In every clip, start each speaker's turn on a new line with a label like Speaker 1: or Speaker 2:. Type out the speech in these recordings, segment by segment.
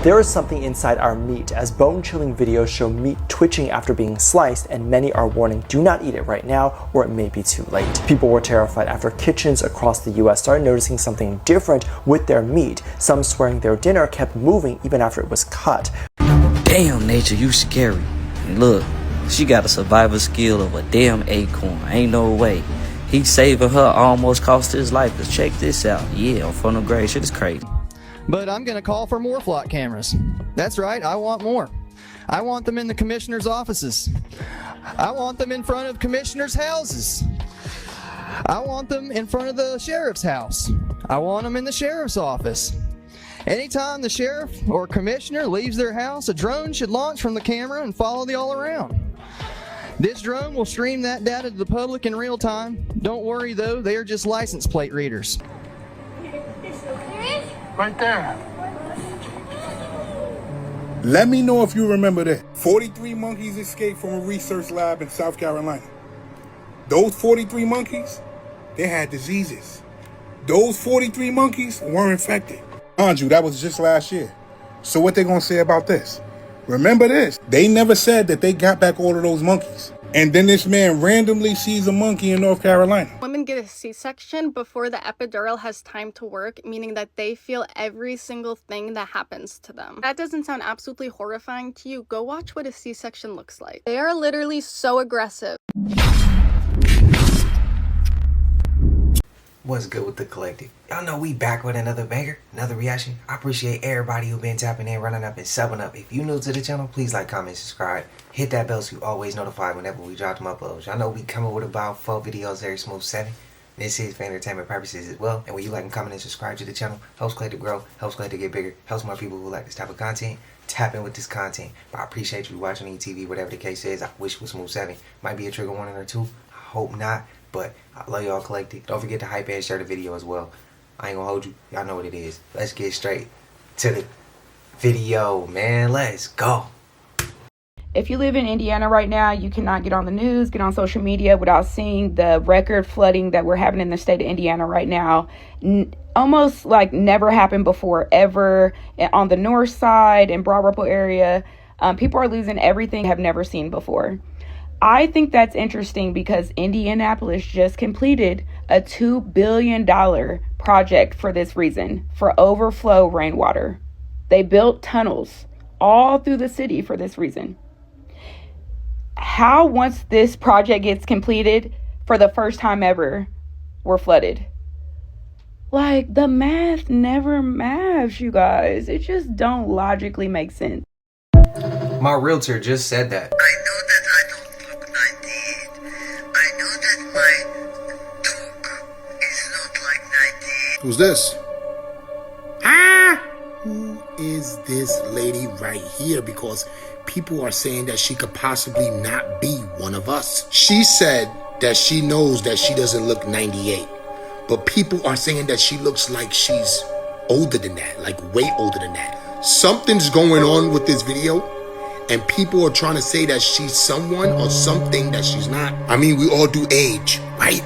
Speaker 1: There is something inside our meat, as bone-chilling videos show meat twitching after being sliced, and many are warning do not eat it right now or it may be too late. People were terrified after kitchens across the US started noticing something different with their meat, some swearing their dinner kept moving even after it was cut.
Speaker 2: Damn, nature, you scary. And look, she got a survival skill of a damn acorn. Ain't no way. He saving her almost cost his life. Cause check this out. Yeah, on front of grade. Shit is crazy.
Speaker 3: But I'm going to call for more flock cameras. That's right, I want more. I want them in the commissioner's offices. I want them in front of commissioners' houses. I want them in front of the sheriff's house. I want them in the sheriff's office. Anytime the sheriff or commissioner leaves their house, a drone should launch from the camera and follow the all around. This drone will stream that data to the public in real time. Don't worry though, they are just license plate readers.
Speaker 4: Right there. Let me know if you remember that. 43 monkeys escaped from a research lab in South Carolina. Those 43 monkeys, they had diseases. Those 43 monkeys were infected. Mind you, that was just last year. So what they gonna say about this? Remember this, they never said that they got back all of those monkeys. And then this man randomly sees a monkey in North Carolina.
Speaker 5: Women get a C-section before the epidural has time to work, meaning that they feel every single thing that happens to them. That doesn't sound absolutely horrifying to you? Go watch what a C-section looks like. They are literally so aggressive.
Speaker 6: What's good with the collective? Y'all know we back with another banger, another reaction. I appreciate everybody who been tapping in, running up, and subbing up. If you new to the channel, please like, comment, subscribe. Hit that bell so you always notified whenever we drop them uploads. Y'all know we coming with about 4 videos every smooth 7. This is for entertainment purposes as well. And when you like and comment and subscribe to the channel, helps Collective grow, helps Collective get bigger, helps more people who like this type of content tap in with this content. But I appreciate you watching ETV, whatever the case is. I wish it was smooth 7. Might be a trigger warning or 2. I hope not. But I love y'all collective. Don't forget to hype and share the video as well. I ain't gonna hold you. Y'all know what it is. Let's get straight to the video, man. Let's go.
Speaker 7: If you live in Indiana right now, you cannot get on the news, get on social media without seeing the record flooding that we're having in the state of Indiana right now. Almost like never happened before, ever. On the north side in Broad Ripple area, people are losing everything have never seen before. I think that's interesting because Indianapolis just completed a $2 billion project for this reason, for overflow rainwater. They built tunnels all through the city for this reason. How, once this project gets completed, for the first time ever, we're flooded? Like, the math never maths, you guys. It just don't logically make sense.
Speaker 6: My realtor just said that.
Speaker 8: I know that I don't look 98. I know that my talk is not like 98.
Speaker 4: Who's this? Who is this lady right here? Because people are saying that she could possibly not be one of us. She said that she knows that she doesn't look 98. But people are saying that she looks like she's older than that, like way older than that. Something's going on with this video, and people are trying to say that she's someone or something that she's not. I mean, we all do age, right?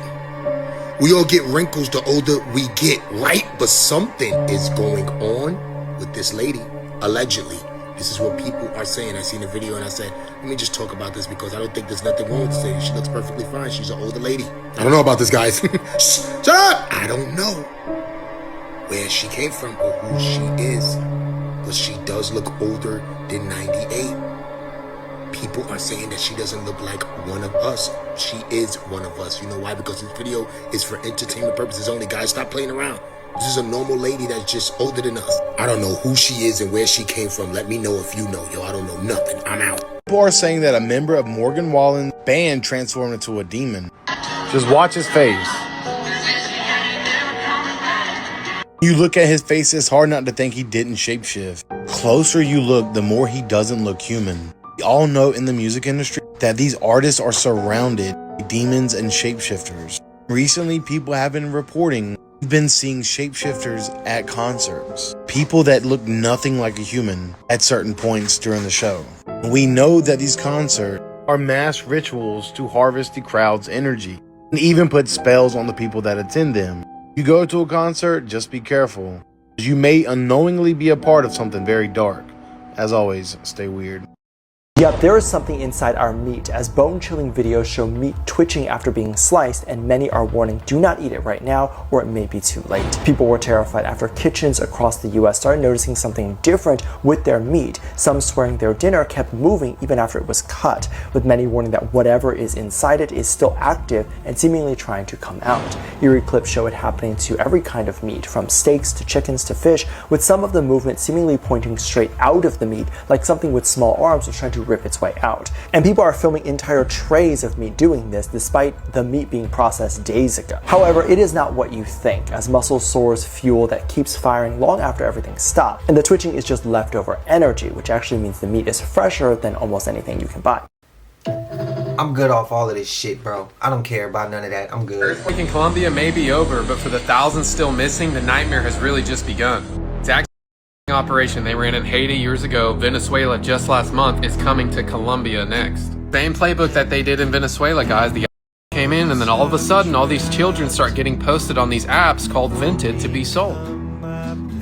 Speaker 4: We all get wrinkles the older we get, right? But something is going on with this lady, allegedly. This is what people are saying. I seen a video and I said, let me just talk about this because I don't think there's nothing wrong with this lady. She looks perfectly fine. She's an older lady. I don't know about this, guys. Shut up! I don't know where she came from or who she is, but she does look older than 98. People are saying that she doesn't look like one of us. She is one of us. You know why? Because this video is for entertainment purposes only. Guys, stop playing around. This is a normal lady that's just older than us. I don't know who she is and where she came from. Let me know if you know. Yo, I don't know nothing. I'm out.
Speaker 9: People are saying that a member of Morgan Wallen's band transformed into a demon. Just watch his face. You look at his face, it's hard not to think he didn't shapeshift. Closer you look, the more he doesn't look human. We all know in the music industry that these artists are surrounded by demons and shapeshifters. Recently, people have been reporting we've been seeing shapeshifters at concerts. People that look nothing like a human at certain points during the show. We know that these concerts are mass rituals to harvest the crowd's energy and even put spells on the people that attend them. You go to a concert, just be careful. You may unknowingly be a part of something very dark. As always, stay weird.
Speaker 1: Yep, there is something inside our meat, as bone-chilling videos show meat twitching after being sliced, and many are warning do not eat it right now or it may be too late. People were terrified after kitchens across the US started noticing something different with their meat, some swearing their dinner kept moving even after it was cut, with many warning that whatever is inside it is still active and seemingly trying to come out. Eerie clips show it happening to every kind of meat, from steaks to chickens to fish, with some of the movement seemingly pointing straight out of the meat, like something with small arms was trying to rip its way out. And people are filming entire trays of meat doing this, despite the meat being processed days ago. However, it is not what you think, as muscle stores fuel that keeps firing long after everything stopped, and the twitching is just leftover energy, which actually means the meat is fresher than almost anything you can buy.
Speaker 6: I'm good off all of this shit, bro. I don't care about none of that. I'm good.
Speaker 10: Earthquake in Colombia may be over, but for the thousands still missing, the nightmare has really just begun. It's actually operation they ran in Haiti years ago, Venezuela just last month, is coming to Colombia next. Same playbook that they did in Venezuela, guys. The came in, and then all of a sudden all these children start getting posted on these apps called Vinted to be sold.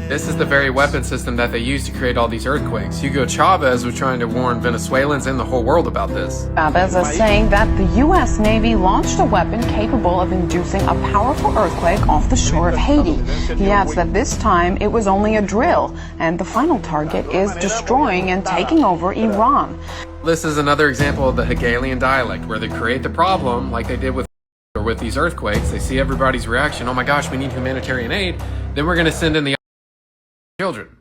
Speaker 10: This is the very weapon system that they use to create all these earthquakes. Hugo Chavez was trying to warn Venezuelans and the whole world about this.
Speaker 11: Chavez is saying that the U.S. Navy launched a weapon capable of inducing a powerful earthquake off the shore of Haiti. He adds that this time it was only a drill, and the final target is destroying and taking over Iran.
Speaker 10: This is another example of the Hegelian dialect, where they create the problem like they did with these earthquakes. They see everybody's reaction, oh my gosh, we need humanitarian aid, then we're going to send in the children.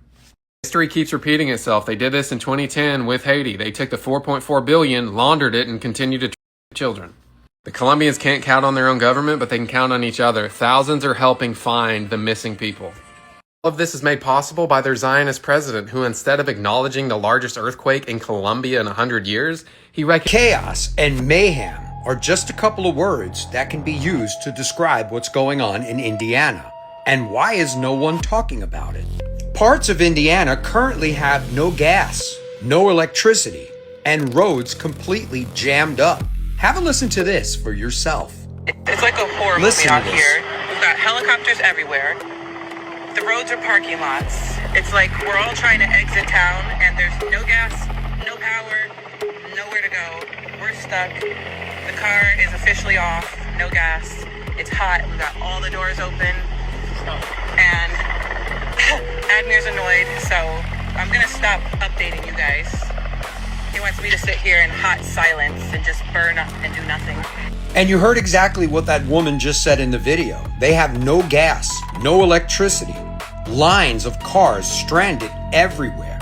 Speaker 10: History keeps repeating itself. They did this in 2010 with Haiti. They took the 4.4 billion, laundered it, and continued to children. The Colombians can't count on their own government, but they can count on each other. Thousands are helping find the missing people. All of this is made possible by their Zionist president, who instead of acknowledging the largest earthquake in Colombia in 100 years, he
Speaker 12: chaos and mayhem are just a couple of words that can be used to describe what's going on in Indiana. And why is no one talking about it? Parts of Indiana currently have no gas, no electricity, and roads completely jammed up. Have a listen to this for yourself.
Speaker 13: It's like a horror movie out here. We've got helicopters everywhere. The roads are parking lots. It's like we're all trying to exit town, and there's no gas, no power, nowhere to go. We're stuck. The car is officially off, no gas. It's hot. We've got all the doors open. And Admir's annoyed, so I'm gonna stop updating you guys. He wants me to sit here in hot silence and just burn up and do nothing.
Speaker 12: And you heard exactly what that woman just said in the video. They have no gas, no electricity, lines of cars stranded everywhere,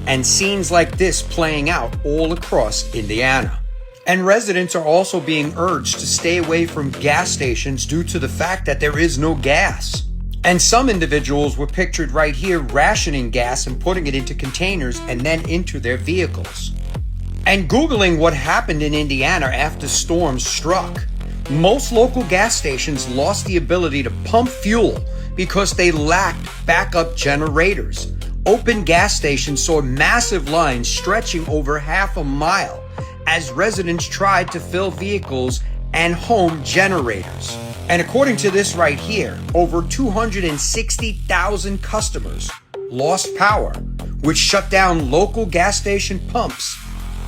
Speaker 12: and scenes like this playing out all across Indiana. And residents are also being urged to stay away from gas stations due to the fact that there is no gas. And some individuals were pictured right here rationing gas and putting it into containers and then into their vehicles. And Googling what happened in Indiana after storms struck, most local gas stations lost the ability to pump fuel because they lacked backup generators. Open gas stations saw massive lines stretching over half a mile as residents tried to fill vehicles and home generators. And according to this right here, over 260,000 customers lost power, which shut down local gas station pumps,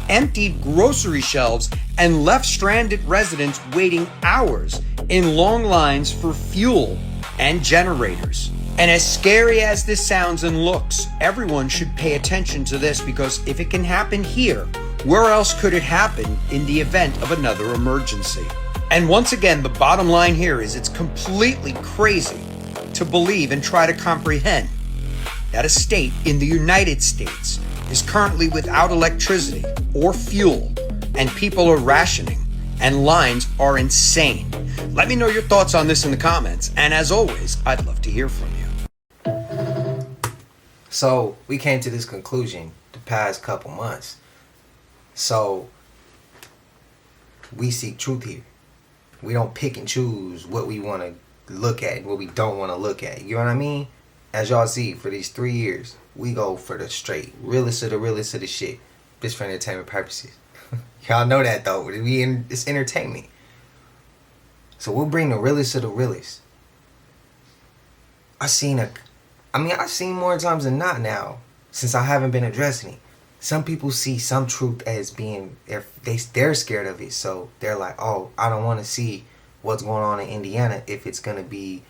Speaker 12: emptied grocery shelves, and left stranded residents waiting hours in long lines for fuel and generators. And as scary as this sounds and looks, everyone should pay attention to this, because if it can happen here, where else could it happen in the event of another emergency? And once again, the bottom line here is it's completely crazy to believe and try to comprehend that a state in the United States is currently without electricity or fuel, and people are rationing, and lines are insane. Let me know your thoughts on this in the comments, and as always, I'd love to hear from you.
Speaker 6: So we came to this conclusion the past couple months. So we seek truth here. We don't pick and choose what we want to look at and what we don't want to look at. You know what I mean? As y'all see, for these 3 years, we go for the straight realest of the shit. Just for entertainment purposes. Y'all know that though. It's entertainment. So we'll bring the realest of the realest. I seen a I mean, I've seen more times than not now, since I haven't been addressing it. Some people see some truth as being, they're scared of it, so they're like, oh, I don't want to see what's going on in Indiana if it's going to be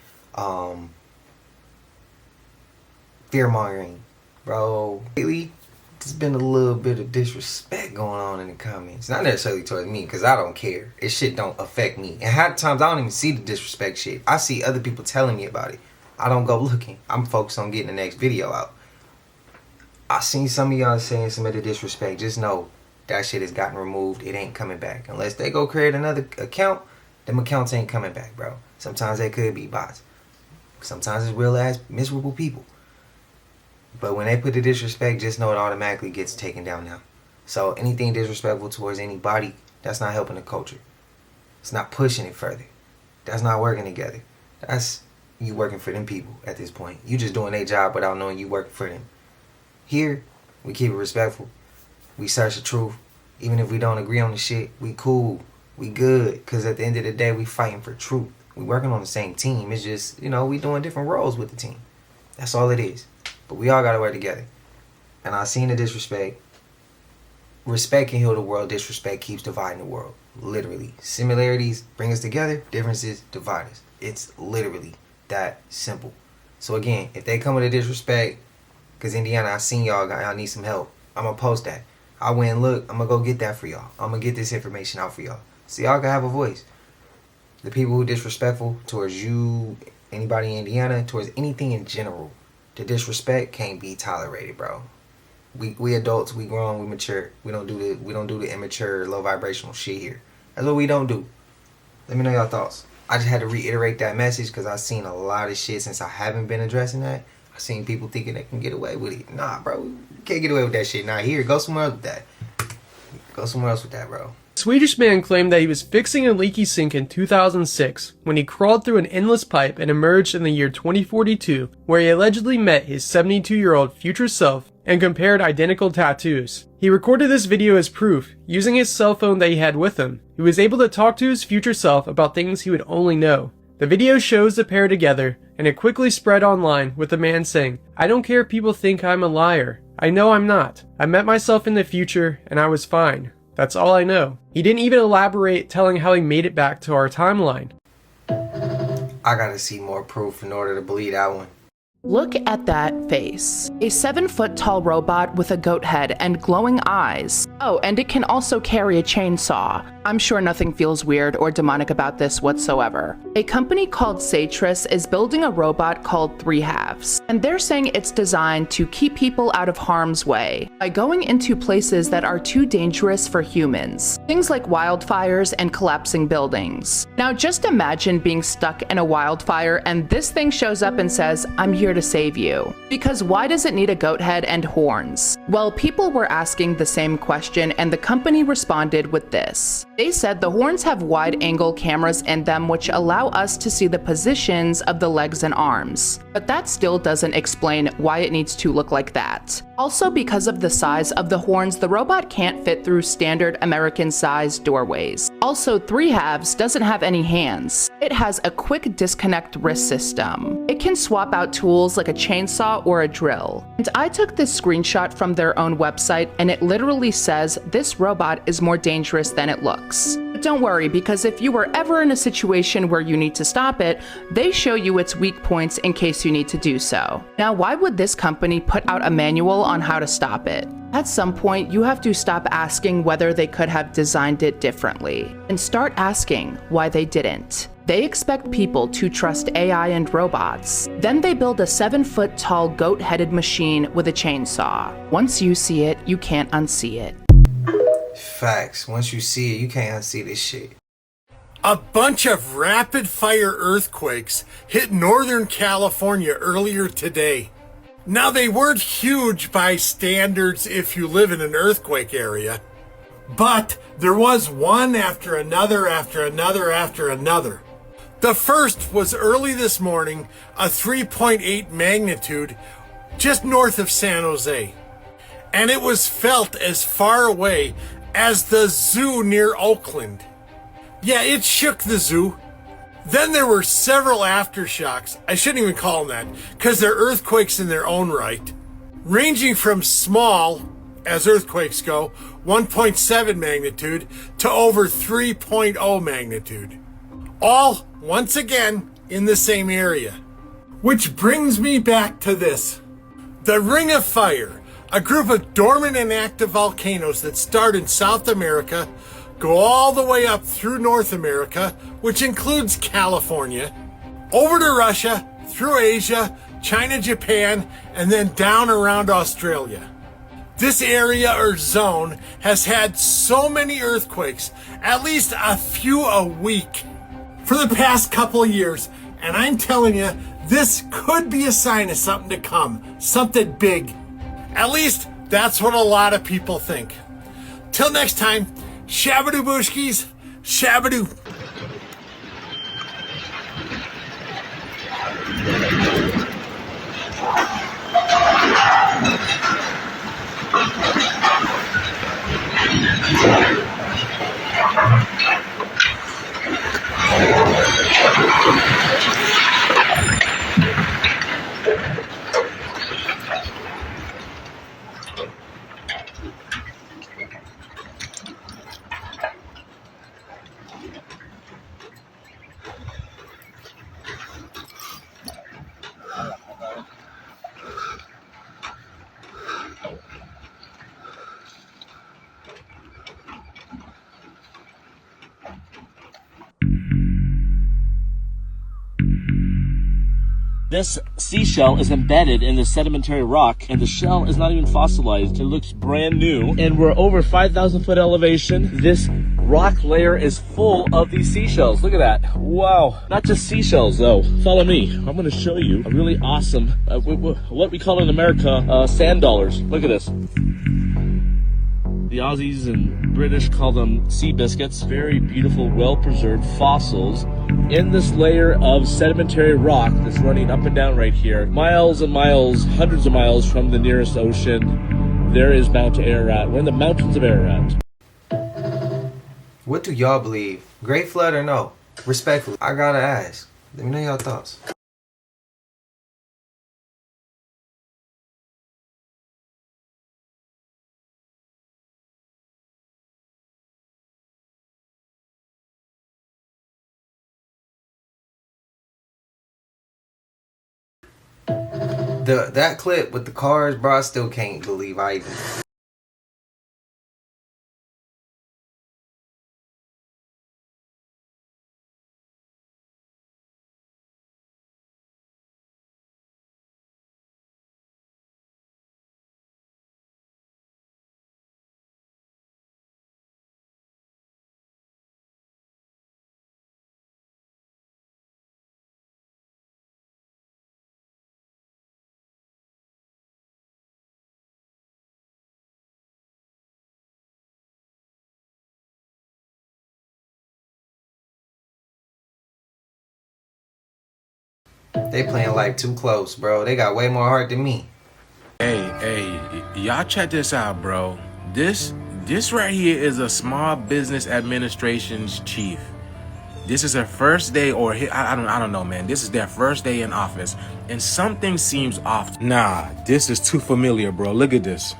Speaker 6: fear-mongering. Bro, lately, there's been a little bit of disrespect going on in the comments. Not necessarily towards me, because I don't care. This shit don't affect me. And half the times, I don't even see the disrespect shit. I see other people telling me about it. I don't go looking. I'm focused on getting the next video out. I seen some of y'all saying some of the disrespect. Just know that shit has gotten removed. It ain't coming back. Unless they go create another account, them accounts ain't coming back, bro. Sometimes they could be bots. Sometimes it's real ass miserable people. But when they put the disrespect, just know it automatically gets taken down now. So anything disrespectful towards anybody, that's not helping the culture. It's not pushing it further. That's not working together. That's you working for them people at this point. You just doing their job without knowing you working for them. Here, we keep it respectful. We search the truth. Even if we don't agree on the shit, we cool. We good. Because at the end of the day, we fighting for truth. We working on the same team. It's just, you know, we doing different roles with the team. That's all it is. But we all got to work together. And I seen the disrespect. Respect can heal the world. Disrespect keeps dividing the world. Literally. Similarities bring us together. Differences divide us. It's literally that simple. So again, if they come with a disrespect, because Indiana, I seen y'all need some help, I'm going to post that. I went and look. I'm going to go get that for y'all. I'm going to get this information out for y'all. So y'all can have a voice. The people who disrespectful towards you, anybody in Indiana, towards anything in general, the disrespect can't be tolerated, bro. We adults, we grown, we mature. We don't do the immature, low vibrational shit here. That's what we don't do. Let me know your thoughts. I just had to reiterate that message because I've seen a lot of shit since I haven't been addressing that. I've seen people thinking they can get away with it. Nah, bro, you can't get away with that shit. Not here. Go somewhere else with that. Go somewhere else with that, bro.
Speaker 14: Swedish man claimed that he was fixing a leaky sink in 2006 when he crawled through an endless pipe and emerged in the year 2042, where he allegedly met his 72-year-old future self and compared identical tattoos. He recorded this video as proof, using his cell phone that he had with him. He was able to talk to his future self about things he would only know. The video shows the pair together, and it quickly spread online with the man saying, "I don't care if people think I'm a liar. I know I'm not. I met myself in the future, and I was fine. That's all I know." He didn't even elaborate, telling how he made it back to our timeline.
Speaker 6: I gotta see more proof in order to believe that one.
Speaker 11: Look at that face. A 7-foot-tall robot with a goat head and glowing eyes. Oh, and it can also carry a chainsaw. I'm sure nothing feels weird or demonic about this whatsoever. A company called Satris is building a robot called 3 Halves, and they're saying it's designed to keep people out of harm's way by going into places that are too dangerous for humans. Things like wildfires and collapsing buildings. Now just imagine being stuck in a wildfire and this thing shows up and says, "I'm here to save you." Because why does it need a goat head and horns? Well, people were asking the same question and the company responded with this. They said the horns have wide-angle cameras in them which allow us to see the positions of the legs and arms. But that still doesn't explain why it needs to look like that. Also, because of the size of the horns, the robot can't fit through standard American-sized doorways. Also, 3 Halves doesn't have any hands. It has a quick disconnect wrist system. It can swap out tools like a chainsaw or a drill. And I took this screenshot from their own website and it literally says this robot is more dangerous than it looks. But don't worry, because if you were ever in a situation where you need to stop it, they show you its weak points in case you need to do so. Now, why would this company put out a manual on how to stop it? At some point, you have to stop asking whether they could have designed it differently and start asking why they didn't. They expect people to trust AI and robots. Then they build a 7-foot-tall goat-headed machine with a chainsaw. Once you see it, you can't unsee it.
Speaker 6: Facts. Once you see it, you can't unsee this shit.
Speaker 15: A bunch of rapid-fire earthquakes hit Northern California earlier today. Now, they weren't huge by standards if you live in an earthquake area, but there was one after another after another after another. The first was early this morning, a 3.8 magnitude just north of San Jose, and it was felt as far away as the zoo near Oakland. Yeah, it shook the zoo. Then there were several aftershocks. I shouldn't even call them that, because they're earthquakes in their own right, ranging from small, as earthquakes go, 1.7 magnitude to over 3.0 magnitude. All, once again, in the same area. Which brings me back to this. The Ring of Fire, a group of dormant and active volcanoes that start in South America, go all the way up through North America, which includes California, over to Russia, through Asia, China, Japan, and then down around Australia. This area or zone has had so many earthquakes, at least a few a week, for the past couple of years, and I'm telling you, this could be a sign of something to come, something big. At least, that's what a lot of people think. Till next time, Shabadoo Booshkies, Shabadoo.
Speaker 16: This seashell is embedded in the sedimentary rock, and the shell is not even fossilized. It looks brand new, and we're over 5,000 foot elevation. This rock layer is full of these seashells. Look at that. Wow. Not just seashells, though. Follow me. I'm going to show you a really awesome, what we call in America, sand dollars. Look at this. The Aussies and British call them sea biscuits. Very beautiful, well-preserved fossils in this layer of sedimentary rock that's running up and down right here. Miles and miles, hundreds of miles from the nearest ocean, there is Mount Ararat. We're in the mountains of Ararat.
Speaker 6: What do y'all believe? Great flood or no? Respectfully, I gotta ask. Let me know y'all thoughts. That clip with the cars, bro, I still can't believe I even... They playing like too close, bro. They got way more heart than me.
Speaker 17: Hey, y'all check this out, bro. This right here is a small business administration's chief. This is her first day, or I don't know, man. This is their first day in office, and something seems off. Nah, this is too familiar, bro. Look at this.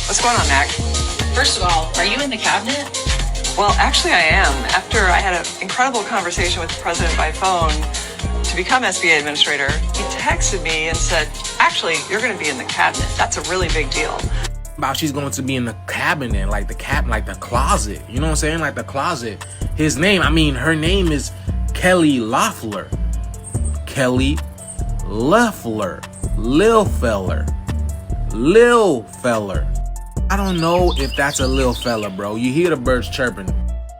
Speaker 18: What's going on, Mac? First of all, are you in the cabinet? Well, actually I am. After I had an incredible conversation with the president by phone to become SBA administrator, he texted me and said, actually, you're going to be in the cabinet. That's a really big deal.
Speaker 17: About she's going to be in the cabinet, like the closet. You know what I'm saying? Like the closet. Her name is Kelly Loeffler. Kelly Loeffler. Lil feller. I don't know if that's a little fella, bro. You hear the birds chirping.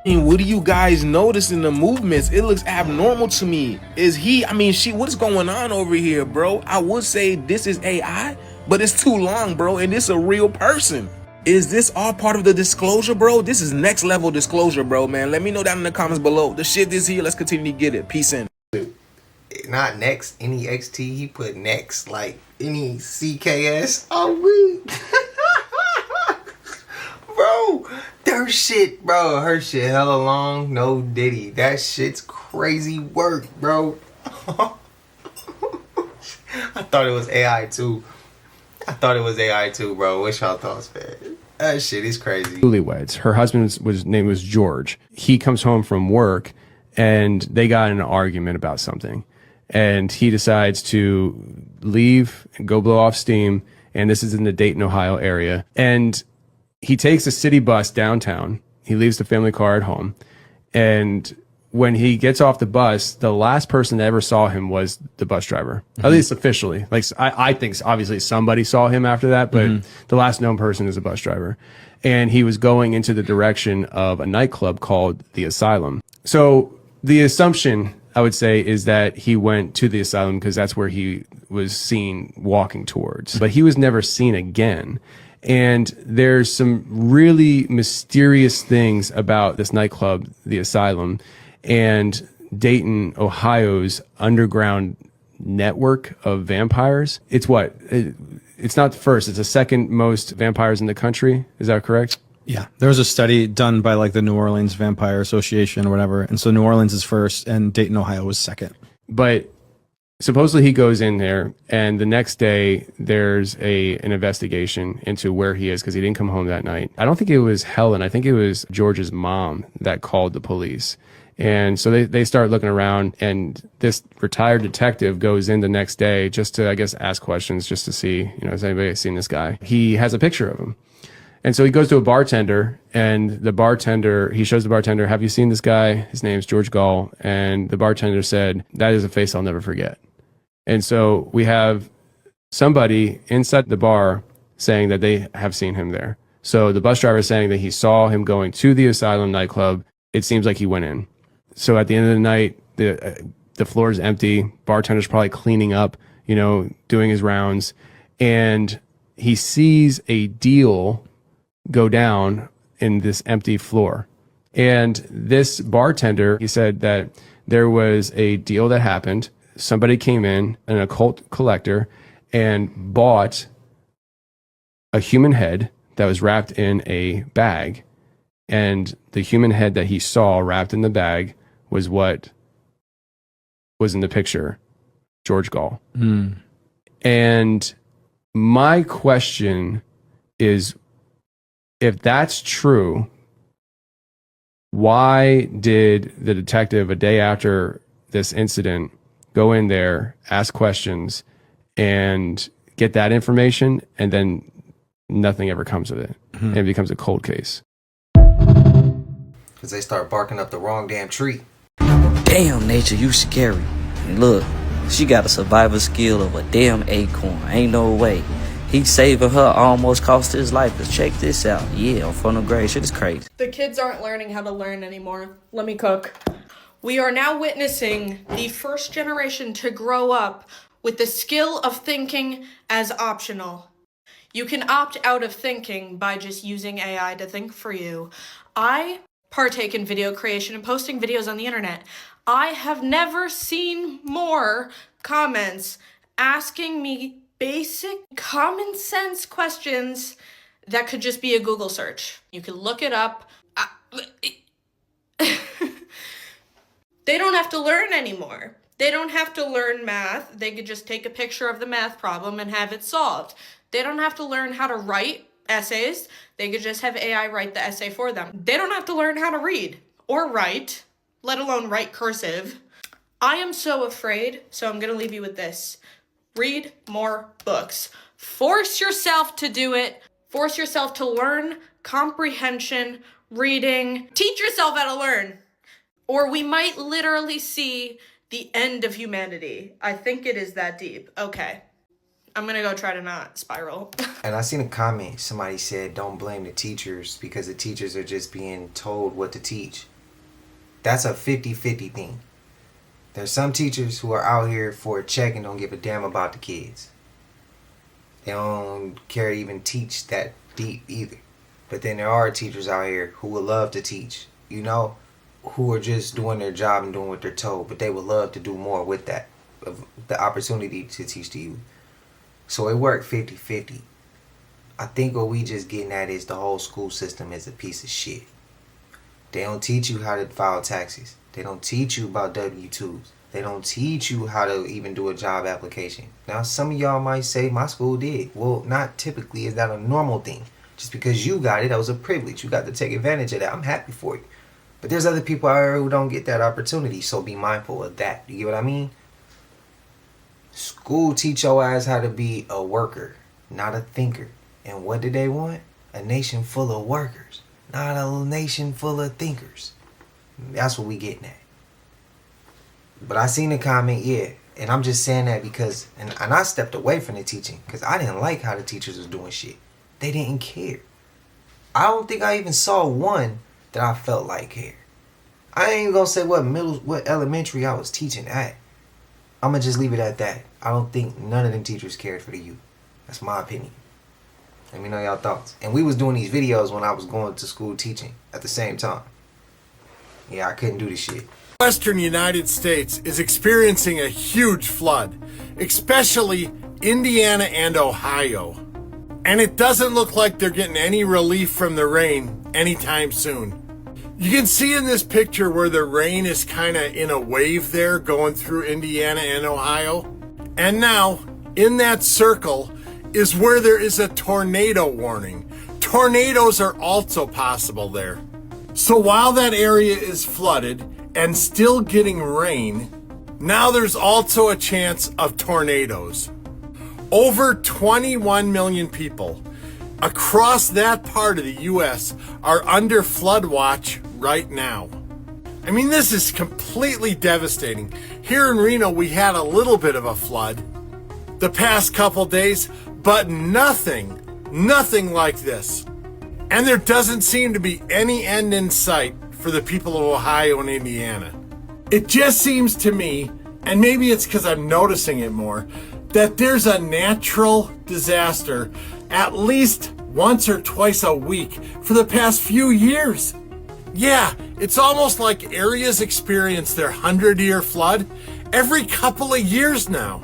Speaker 17: What do you guys notice in the movements? It looks abnormal to me. Is he, what's going on over here, bro? I would say this is AI, but it's too long, bro, and this is a real person. Is this all part of the disclosure, bro? This is next level disclosure, bro, man. Let me know down in the comments below. The shit is here. Let's continue to get it. Peace in.
Speaker 6: Not next, any XT, he put next, like any CKS. Oh, weak. Bro, her shit hella long, no Diddy. That shit's crazy work, bro. I thought it was AI too. Bro. What's y'all thoughts, man? That shit is crazy.
Speaker 19: Newlyweds. Her husband's name was George. He comes home from work and they got in an argument about something. And he decides to leave and go blow off steam. And this is in the Dayton, Ohio area. And he takes a city bus downtown. He leaves the family car at home. And when he gets off the bus, the last person that ever saw him was the bus driver, at least officially. Like, I think obviously somebody saw him after that, but the last known person is a bus driver. And he was going into the direction of a nightclub called the Asylum. So the assumption, I would say, is that he went to the Asylum because that's where he was seen walking towards. But he was never seen again. And there's some really mysterious things about this nightclub, the Asylum, and Dayton, Ohio's underground network of vampires. It's what? It's not the first. It's the second most vampires in the country. Is that correct?
Speaker 20: Yeah. There was a study done by like the New Orleans Vampire Association or whatever. And so New Orleans is first and Dayton, Ohio was second.
Speaker 19: But supposedly he goes in there, and the next day there's an investigation into where he is because he didn't come home that night. I don't think it was Helen. I think it was George's mom that called the police. And so they start looking around, and this retired detective goes in the next day just to, I guess, ask questions just to see, has anybody seen this guy? He has a picture of him. And so he goes to a bartender, and he shows the bartender, have you seen this guy? His name's George Gall. And the bartender said, that is a face I'll never forget. And so we have somebody inside the bar saying that they have seen him there. So the bus driver is saying that he saw him going to the Asylum nightclub. It seems like he went in. So at the end of the night, the floor is empty. Bartender's probably cleaning up, doing his rounds. And he sees a deal go down in this empty floor. And this bartender, he said that there was a deal that happened. Somebody came in, an occult collector, and bought a human head that was wrapped in a bag. And the human head that he saw wrapped in the bag was what was in the picture, George Gall. And my question is, if that's true, why did the detective a day after this incident go in there, ask questions, and get that information, and then nothing ever comes of it, and it becomes a cold case?
Speaker 6: Because they start barking up the wrong damn tree.
Speaker 2: Damn, nature, you scary. And look, she got a survival skill of a damn acorn. Ain't no way. He saving her almost cost his life. Cause check this out. Yeah, on funnel grade. Shit is crazy.
Speaker 21: The kids aren't learning how to learn anymore. Let me cook. We are now witnessing the first generation to grow up with the skill of thinking as optional. You can opt out of thinking by just using AI to think for you. I partake in video creation and posting videos on the internet. I have never seen more comments asking me basic common sense questions that could just be a Google search. You can look it up. They don't have to learn anymore. They don't have to learn math. They could just take a picture of the math problem and have it solved. They don't have to learn how to write essays. They could just have AI write the essay for them. They don't have to learn how to read or write, let alone write cursive. I am so afraid, so I'm gonna leave you with this. Read more books. Force yourself to do it. Force yourself to learn comprehension, reading. Teach yourself how to learn. Or we might literally see the end of humanity. I think it is that deep. Okay. I'm gonna go try to not spiral.
Speaker 6: And I seen a comment, somebody said don't blame the teachers because the teachers are just being told what to teach. That's a 50-50 thing. There's some teachers who are out here for a check and don't give a damn about the kids. They don't care to even teach that deep either. But then there are teachers out here who would love to teach, you know, who are just doing their job and doing what they're told, but they would love to do more with that, of the opportunity to teach the youth. So it worked 50-50. I think what we just getting at is the whole school system is a piece of shit. They don't teach you how to file taxes. They don't teach you about W-2s. They don't teach you how to even do a job application. Now, some of y'all might say, my school did. Well, not typically is that a normal thing. Just because you got it, that was a privilege. You got to take advantage of that. I'm happy for you. But there's other people out here who don't get that opportunity, so be mindful of that. You get what I mean? School teach your ass how to be a worker, not a thinker. And what do they want? A nation full of workers, not a nation full of thinkers. That's what we getting at. But I seen the comment, yeah. And I'm just saying that because, and I stepped away from the teaching because I didn't like how the teachers was doing shit. They didn't care. I don't think I even saw one that I felt like cared. I ain't even gonna say what elementary I was teaching at. I'm gonna just leave it at that. I don't think none of them teachers cared for the youth. That's my opinion. Let me know y'all thoughts. And we was doing these videos when I was going to school teaching at the same time. Yeah, I couldn't do this shit.
Speaker 15: Western United States is experiencing a huge flood, especially Indiana and Ohio. And it doesn't look like they're getting any relief from the rain anytime soon. You can see in this picture where the rain is kind of in a wave there going through Indiana and Ohio. And now, in that circle is where there is a tornado warning. Tornadoes are also possible there. So while that area is flooded and still getting rain, now there's also a chance of tornadoes. Over 21 million people across that part of the U.S. are under flood watch right now. I mean, this is completely devastating. Here in Reno, we had a little bit of a flood the past couple days, but nothing like this. And there doesn't seem to be any end in sight for the people of Ohio and Indiana. It just seems to me, and maybe it's because I'm noticing it more, that there's a natural disaster at least once or twice a week for the past few years. Yeah, it's almost like areas experience their 100-year flood every couple of years now.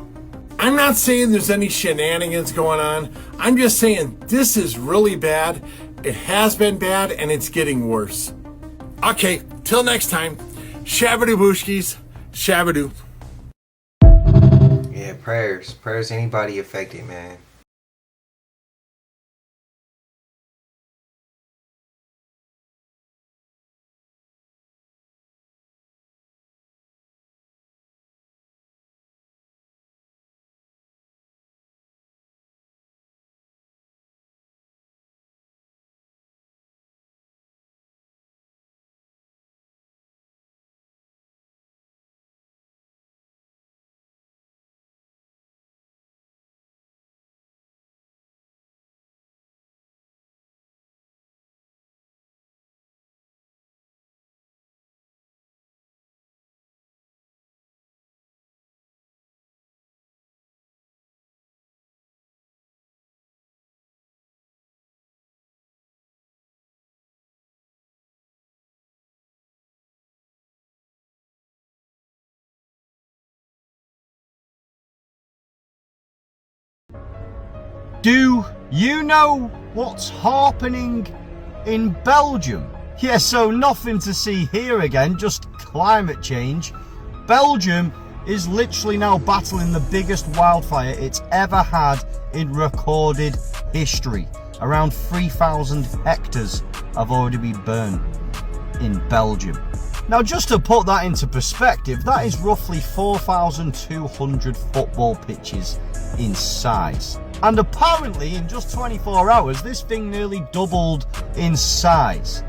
Speaker 15: I'm not saying there's any shenanigans going on. I'm just saying this is really bad. It has been bad and it's getting worse. Okay, till next time, Shabadoo Booshkis, Shabadoo.
Speaker 6: Yeah, prayers to anybody affected, man.
Speaker 3: Do you know what's happening in Belgium? Yeah, so nothing to see here again, just climate change. Belgium is literally now battling the biggest wildfire it's ever had in recorded history. Around 3,000 hectares have already been burned in Belgium. Now, just to put that into perspective, that is roughly 4,200 football pitches in size. And apparently, in just 24 hours, this thing nearly doubled in size.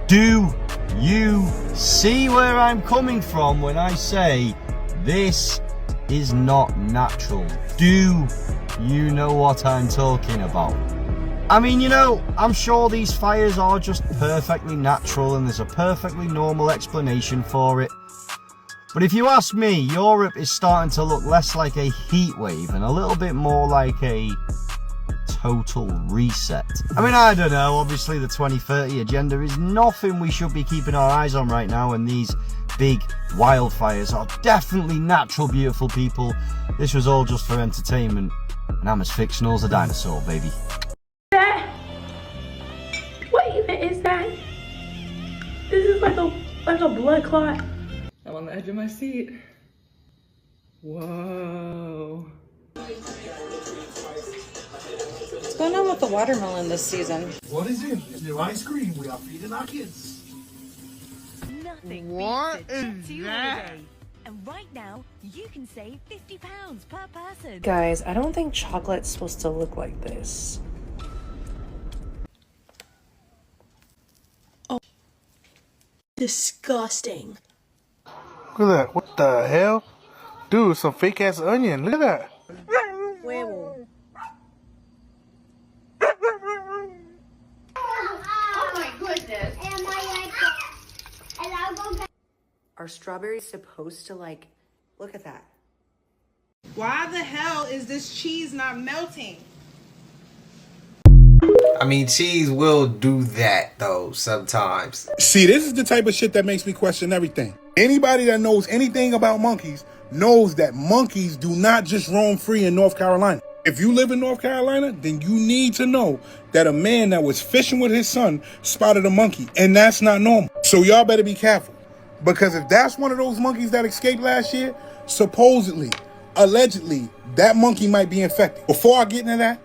Speaker 3: Do you see where I'm coming from when I say this is not natural? Do you know what I'm talking about? I mean, you know, I'm sure these fires are just perfectly natural and there's a perfectly normal explanation for it. But if you ask me, Europe is starting to look less like a heat wave and a little bit more like a total reset. I mean, I don't know, obviously the 2030 agenda is nothing we should be keeping our eyes on right now, and these big wildfires are definitely natural, beautiful people. This was all just for entertainment, and I'm as fictional as a dinosaur, baby.
Speaker 5: What even is that? This is like a blood clot. I'm on the edge of my seat. Whoa.
Speaker 22: What's going on with the watermelon this season?
Speaker 23: What is it? It's new ice cream. We are feeding our kids.
Speaker 24: What is that? And right now, you can save £50 per person.
Speaker 22: Guys, I don't think chocolate's supposed to look like this.
Speaker 5: Oh, disgusting.
Speaker 23: Look at that. What the hell? Dude, some fake ass onion. Look at that.
Speaker 5: Huevo.
Speaker 24: Oh my goodness.
Speaker 22: Are strawberries supposed to like, look at that.
Speaker 25: Why the hell is this cheese not melting?
Speaker 6: I mean, cheese will do that though sometimes.
Speaker 4: See, this is the type of shit that makes me question everything. Anybody that knows anything about monkeys knows that monkeys do not just roam free in North Carolina. If you live in North Carolina, then you need to know that a man that was fishing with his son spotted a monkey, and that's not normal. So y'all better be careful, because if that's one of those monkeys that escaped last year, supposedly, allegedly, that monkey might be infected. Before I get into that,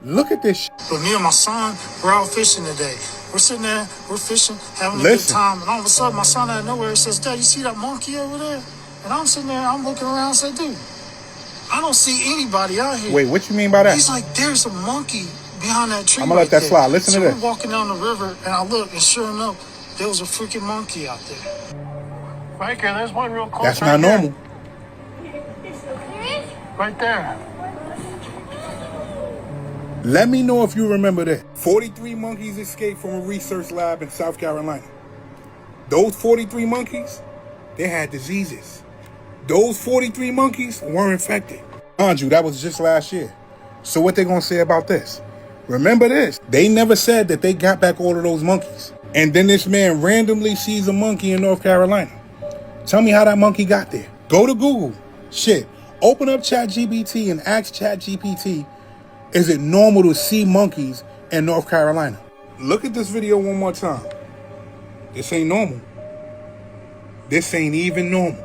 Speaker 4: look at this shit.
Speaker 23: But me and my son, we're out fishing today. We're sitting there, we're fishing, having a good time, and all of a sudden my son out of nowhere says, "Dad, you see that monkey over there?" And I'm sitting there, I'm looking around and say, "Dude, I don't see anybody out here."
Speaker 4: Wait, what you mean by that?
Speaker 23: He's like, "There's a monkey behind that tree."
Speaker 4: I'm gonna let that slide. Listen to this.
Speaker 23: We're walking down the river, and I look, and sure enough, there was a freaking monkey out there. Right there, there's one real close.
Speaker 4: That's not normal.
Speaker 23: Right there.
Speaker 4: Let me know if you remember that. 43 monkeys escaped from a research lab in South Carolina. Those 43 monkeys, they had diseases. Those 43 monkeys were infected. Mind you, that was just last year. So what they gonna say about this? Remember this, they never said that they got back all of those monkeys. And then this man randomly sees a monkey in North Carolina. Tell me how that monkey got there. Go to Google. Shit, open up ChatGPT and ask ChatGPT, is it normal to see monkeys in North Carolina? Look at this video one more time. This ain't normal. This ain't even normal.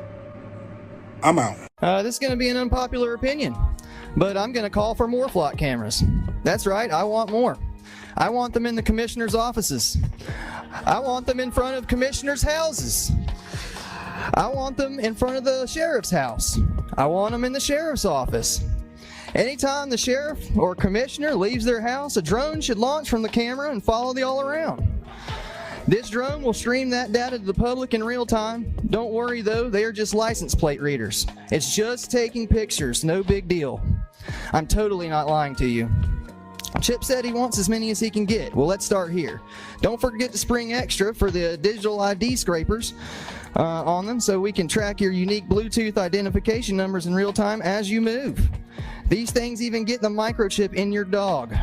Speaker 4: I'm out.
Speaker 26: This is going to be an unpopular opinion, but I'm going to call for more flock cameras. That's right, I want more. I want them in the commissioner's offices. I want them in front of commissioners' houses. I want them in front of the sheriff's house. I want them in the sheriff's office. Anytime the sheriff or commissioner leaves their house, a drone should launch from the camera and follow the all around. This drone will stream that data to the public in real time. Don't worry though, they are just license plate readers. It's just taking pictures, no big deal. I'm totally not lying to you. Chip said he wants as many as he can get. Well, let's start here. Don't forget to spring extra for the digital ID scrapers on them so we can track your unique Bluetooth identification numbers in real time as you move. These things even get the microchip in your dog.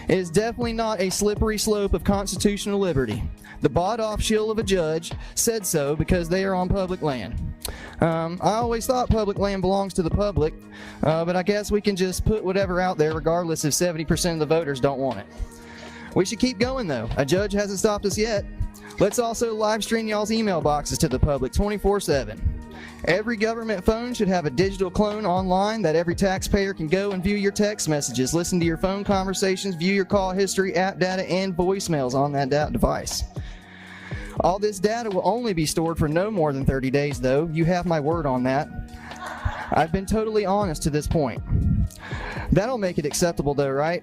Speaker 26: It is definitely not a slippery slope of constitutional liberty. The bought-off shill of a judge said so because they are on public land. I always thought public land belongs to the public, but I guess we can just put whatever out there regardless if 70% of the voters don't want it. We should keep going though. A judge hasn't stopped us yet. Let's also live stream y'all's email boxes to the public 24/7. Every government phone should have a digital clone online that every taxpayer can go and view your text messages, listen to your phone conversations, view your call history, app data, and voicemails on that device. All this data will only be stored for no more than 30 days though. You have my word on that. I've been totally honest to this point. That'll make it acceptable though, right?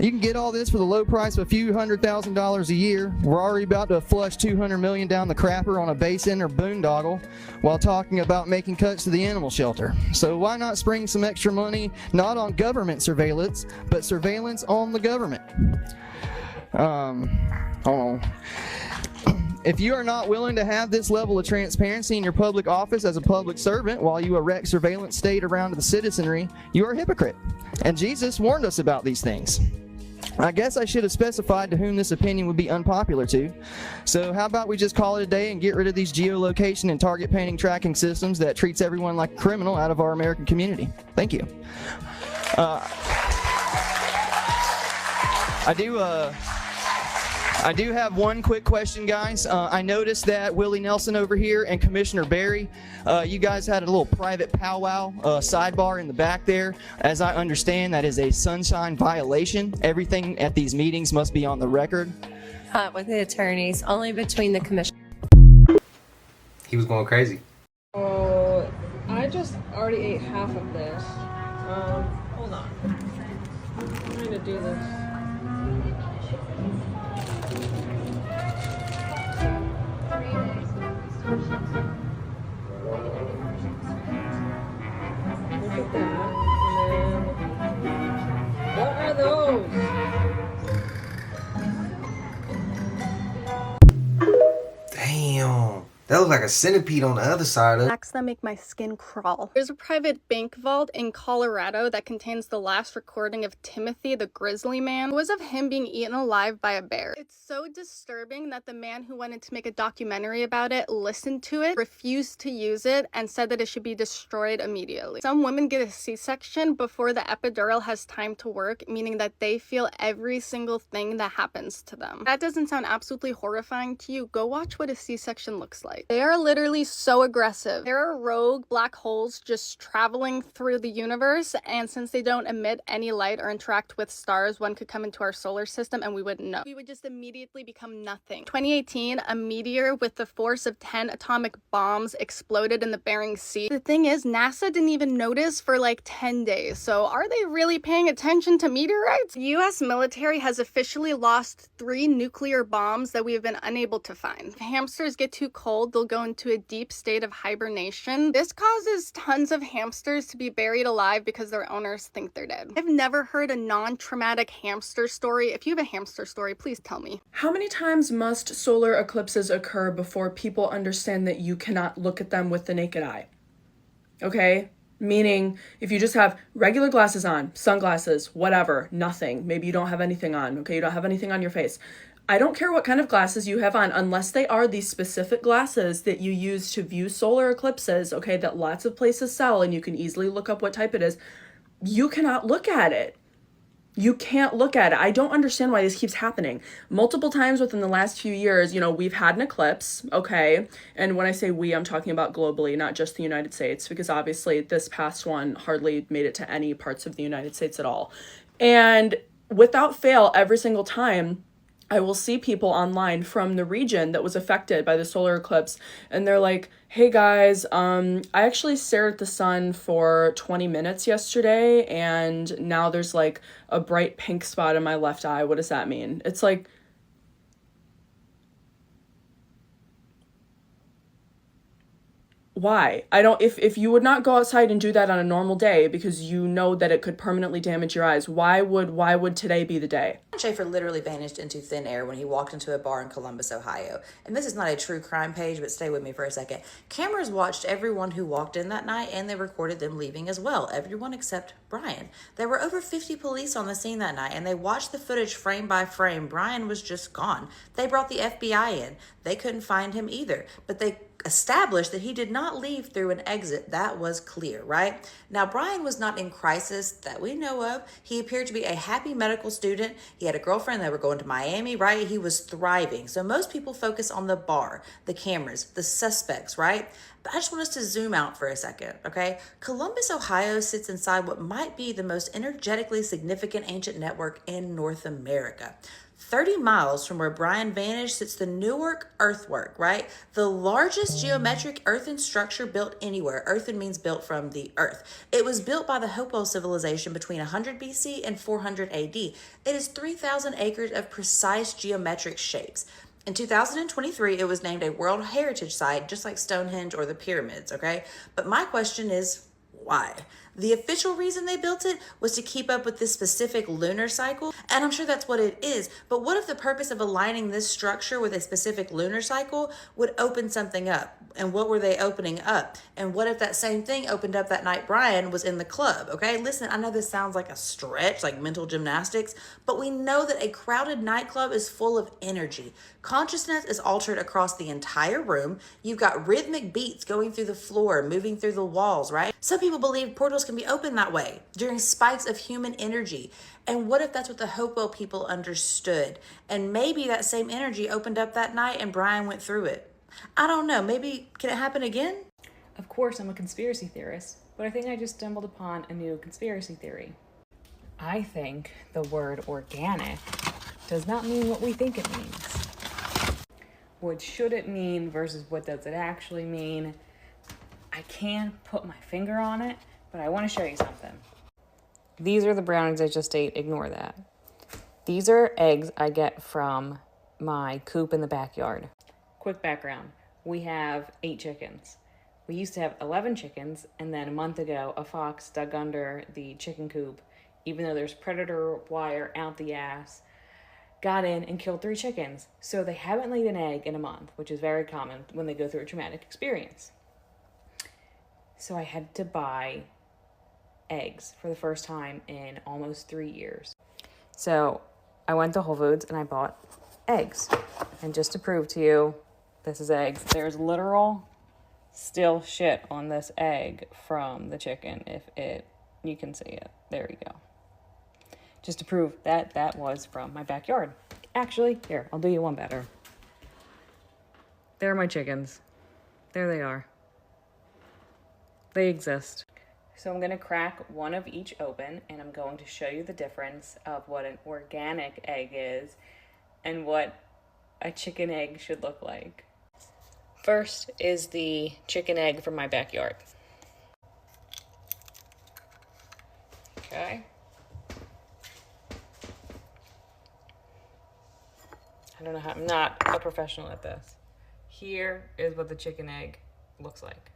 Speaker 26: You can get all this for the low price of a few $100,000 a year. We're already about to flush $200 million down the crapper on a basin or boondoggle while talking about making cuts to the animal shelter. So why not spring some extra money, not on government surveillance, but surveillance on the government? Hold on. If you are not willing to have this level of transparency in your public office as a public servant while you erect surveillance state around the citizenry, you are a hypocrite. And Jesus warned us about these things. I guess I should have specified to whom this opinion would be unpopular to. So how about we just call it a day and get rid of these geolocation and target painting tracking systems that treats everyone like a criminal out of our American community. Thank you. I do have one quick question, guys. I noticed that Willie Nelson over here and Commissioner Barry, you guys had a little private powwow sidebar in the back there. As I understand, that is a sunshine violation. Everything at these meetings must be on the record.
Speaker 1: With the attorneys, only between the commission.
Speaker 6: He was going crazy.
Speaker 7: Oh, I just already ate half of this. Hold on. I'm trying to do this. Look at that. And then, what are those?
Speaker 6: Damn. That looks like a centipede on the other side of
Speaker 8: Facts that make my skin crawl. There's a private bank vault in Colorado that contains the last recording of Timothy the Grizzly Man. It was of him being eaten alive by a bear. It's so disturbing that the man who wanted to make a documentary about it listened to it, refused to use it, and said that it should be destroyed immediately. Some women get a C-section before the epidural has time to work, meaning that they feel every single thing that happens to them. That doesn't sound absolutely horrifying to you? Go watch what a C-section looks like. They are literally so aggressive. There are rogue black holes just traveling through the universe, and since they don't emit any light or interact with stars, one could come into our solar system and we wouldn't know. We would just immediately become nothing. 2018, a meteor with the force of 10 atomic bombs exploded in the Bering Sea. The thing is, NASA didn't even notice for like 10 days. So are they really paying attention to meteorites? The US military has officially lost 3 nuclear bombs that we have been unable to find. If hamsters get too cold, they'll go into a deep state of hibernation. This causes tons of hamsters to be buried alive because their owners think they're dead. I've never heard a non-traumatic hamster story. If you have a hamster story, please tell me.
Speaker 5: How many times must solar eclipses occur before people understand that you cannot look at them with the naked eye? Okay? Meaning, if you just have regular glasses on, sunglasses, whatever, nothing. Maybe you don't have anything on, okay? You don't have anything on your face. I don't care what kind of glasses you have on, unless they are these specific glasses that you use to view solar eclipses, okay, that lots of places sell and you can easily look up what type it is. You cannot look at it. You can't look at it. I don't understand why this keeps happening. Multiple times within the last few years, you know, we've had an eclipse, okay? And when I say we, I'm talking about globally, not just the United States, because obviously this past one hardly made it to any parts of the United States at all. And without fail, every single time, I will see people online from the region that was affected by the solar eclipse, and they're like, hey guys, I actually stared at the sun for 20 minutes yesterday, and now there's like a bright pink spot in my left eye. What does that mean? It's like, why? I don't, if you would not go outside and do that on a normal day because you know that it could permanently damage your eyes, why would today be the day?
Speaker 9: Schaefer literally vanished into thin air when he walked into a bar in Columbus, Ohio. And this is not a true crime page, but stay with me for a second. Cameras watched everyone who walked in that night, and they recorded them leaving as well. Everyone except Brian. There were over 50 police on the scene that night, and they watched the footage frame by frame. Brian was just gone. They brought the FBI in. They couldn't find him either, but they established that he did not leave through an exit. That was clear, right? Now, Brian was not in crisis that we know of. He appeared to be a happy medical student. He had a girlfriend. They were going to Miami, right? He was thriving. So most people focus on the bar, the cameras, the suspects, right? But I just want us to zoom out for a second, okay? Columbus, Ohio sits inside what might be the most energetically significant ancient network in North America. 30 miles from where Brian vanished sits the Newark earthwork, right? The largest geometric earthen structure built anywhere. Earthen means built from the earth. It was built by the Hopewell civilization between 100 BC and 400 AD. It is 3,000 acres of precise geometric shapes. In 2023, it was named a World Heritage Site, just like Stonehenge or the pyramids, okay? But my question is, why? The official reason they built it was to keep up with this specific lunar cycle, and I'm sure that's what it is. But what if the purpose of aligning this structure with a specific lunar cycle would open something up? And what were they opening up? And what if that same thing opened up that night Brian was in the club? Okay, listen, I know this sounds like a stretch, like mental gymnastics, but we know that a crowded nightclub is full of energy. Consciousness is altered across the entire room. You've got rhythmic beats going through the floor, moving through the walls, right? Some people believe portals can be opened that way during spikes of human energy. And what if that's what the Hopewell people understood? And maybe that same energy opened up that night and Brian went through it. I don't know. Maybe, can it happen again?
Speaker 10: Of course, I'm a conspiracy theorist, but I think I just stumbled upon a new conspiracy theory. I think the word organic does not mean what we think it means. What should it mean versus what does it actually mean? I can't put my finger on it, but I want to show you something. These are the brownies I just ate. Ignore that. These are eggs I get from my coop in the backyard. Quick background. We have 8 chickens. We used to have 11 chickens, and then a month ago, a fox dug under the chicken coop, even though there's predator wire out the ass, got in and killed 3 chickens. So they haven't laid an egg in a month, which is very common when they go through a traumatic experience. So I had to buy eggs for the first time in almost 3 years. So I went to Whole Foods and I bought eggs. And just to prove to you, this is eggs. There's literal still shit on this egg from the chicken. You can see it. There you go. Just to prove that that was from my backyard. Actually, here, I'll do you one better. There are my chickens. There they are. They exist. So I'm going to crack one of each open, and I'm going to show you the difference of what an organic egg is and what a chicken egg should look like. First is the chicken egg from my backyard. Okay. I don't know how, I'm not a professional at this. Here is what the chicken egg looks like.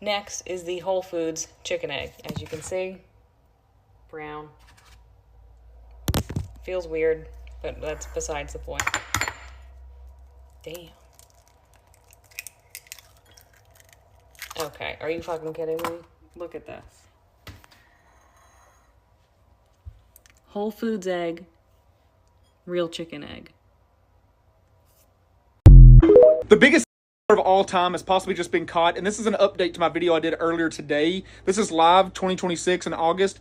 Speaker 10: Next is the Whole Foods chicken egg. As you can see, brown. Feels weird, but that's besides the point. Damn. Okay, are you fucking kidding me? Look at this. Whole Foods egg, real chicken egg.
Speaker 11: The biggest of all time has possibly just been caught, and this is an update to my video I did earlier today. This is live 2026 in August.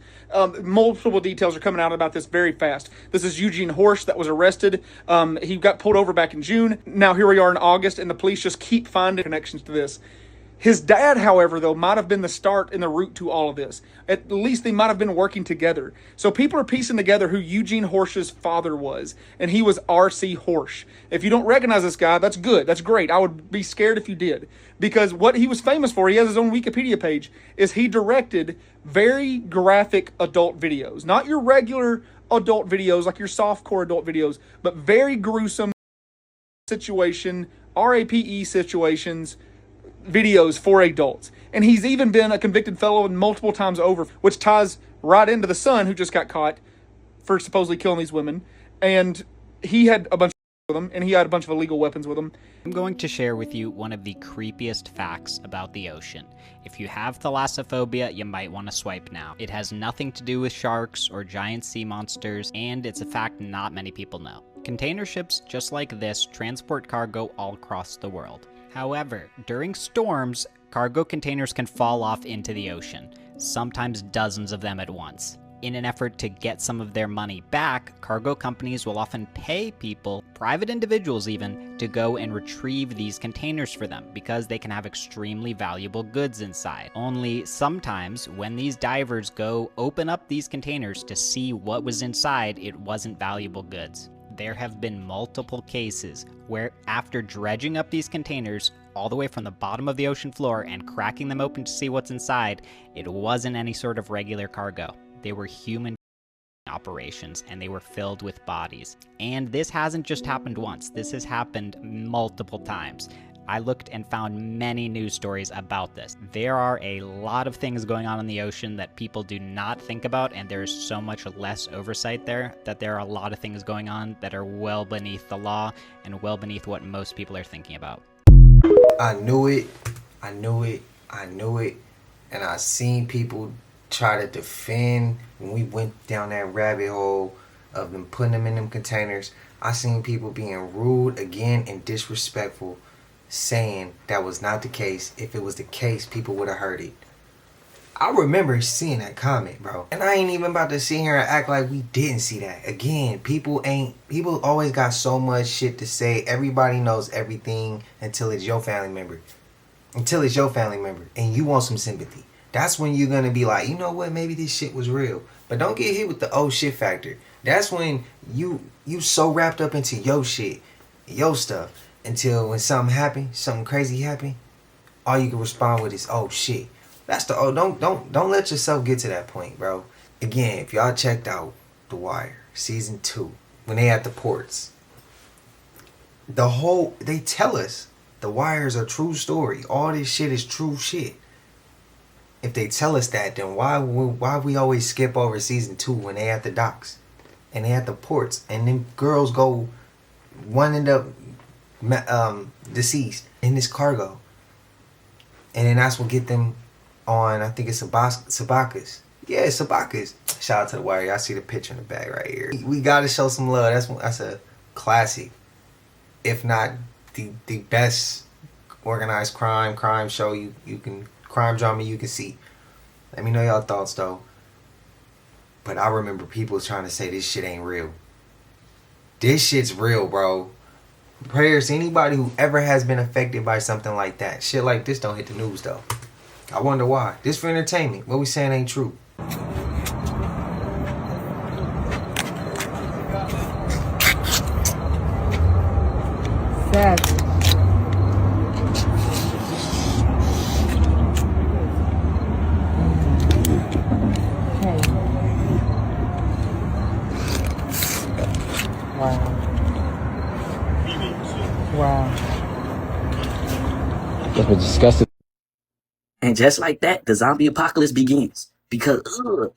Speaker 11: Multiple details are coming out about this very fast. This is Eugene Horsch that was arrested. He got pulled over back in June. Now here we are in August, and the police just keep finding connections to this. His dad, however, though, might have been the start and the root to all of this. At least they might have been working together. So people are piecing together who Eugene Horsch's father was, and he was R.C. Horsch. If you don't recognize this guy, that's good. That's great. I would be scared if you did. Because what he was famous for, he has his own Wikipedia page, is he directed very graphic adult videos. Not your regular adult videos, like your softcore adult videos, but very gruesome situation, RAPE situations, videos for adults. And he's even been a convicted felon multiple times over, which ties right into the son who just got caught for supposedly killing these women. And he had a bunch with him, and he had a bunch of illegal weapons with him.
Speaker 12: I'm going to share with you one of the creepiest facts about the ocean. If you have thalassophobia, you might want to swipe now. It has nothing to do with sharks or giant sea monsters, and it's a fact not many people know. Container ships just like this transport cargo all across the world. However, during storms, cargo containers can fall off into the ocean, sometimes dozens of them at once. In an effort to get some of their money back, cargo companies will often pay people, private individuals even, to go and retrieve these containers for them because they can have extremely valuable goods inside. Only sometimes, when these divers go open up these containers to see what was inside, it wasn't valuable goods. There have been multiple cases where after dredging up these containers all the way from the bottom of the ocean floor and cracking them open to see what's inside, it wasn't any sort of regular cargo. They were human operations, and they were filled with bodies. And this hasn't just happened once. This has happened multiple times. I looked and found many news stories about this. There are a lot of things going on in the ocean that people do not think about, and there's so much less oversight there that there are a lot of things going on that are well beneath the law and well beneath what most people are thinking about.
Speaker 6: I knew it, and I seen people try to defend when we went down that rabbit hole of them putting them in them containers. I seen people being rude again and disrespectful, saying that was not the case. If it was the case, people would have heard it. I remember seeing that comment, bro. And I ain't even about to sit here and act like we didn't see that. Again, people always got so much shit to say. Everybody knows everything until it's your family member. And you want some sympathy. That's when you're going to be like, you know what, maybe this shit was real. But don't get hit with the oh shit factor. That's when you so wrapped up into your shit, your stuff, until when something crazy happened, all you can respond with is oh shit. That's the don't let yourself get to that point, bro. Again, if y'all checked out The Wire season 2, when they at the ports, they tell us The Wire is a true story. All this shit is true shit. If they tell us that, then why we always skip over season 2 when they at the docks and they at the ports and then girls one end up deceased in this cargo, and then that's what get them on, I think it's Sabacas. Yeah, Sabacas. Shout out to The Wire. Y'all see the picture in the back right here. We gotta show some love. That's a classic, if not the best organized crime show you can. Crime drama you can see. Let me know y'all thoughts though. But I remember people trying to say this shit ain't real. This shit's real, bro. Prayers to anybody who ever has been affected by something like that. Shit like this don't hit the news though. I wonder why. This for entertainment. What we saying ain't true.
Speaker 13: Sad. Wow.
Speaker 2: That was disgusting. And just like that, the zombie apocalypse begins. Because,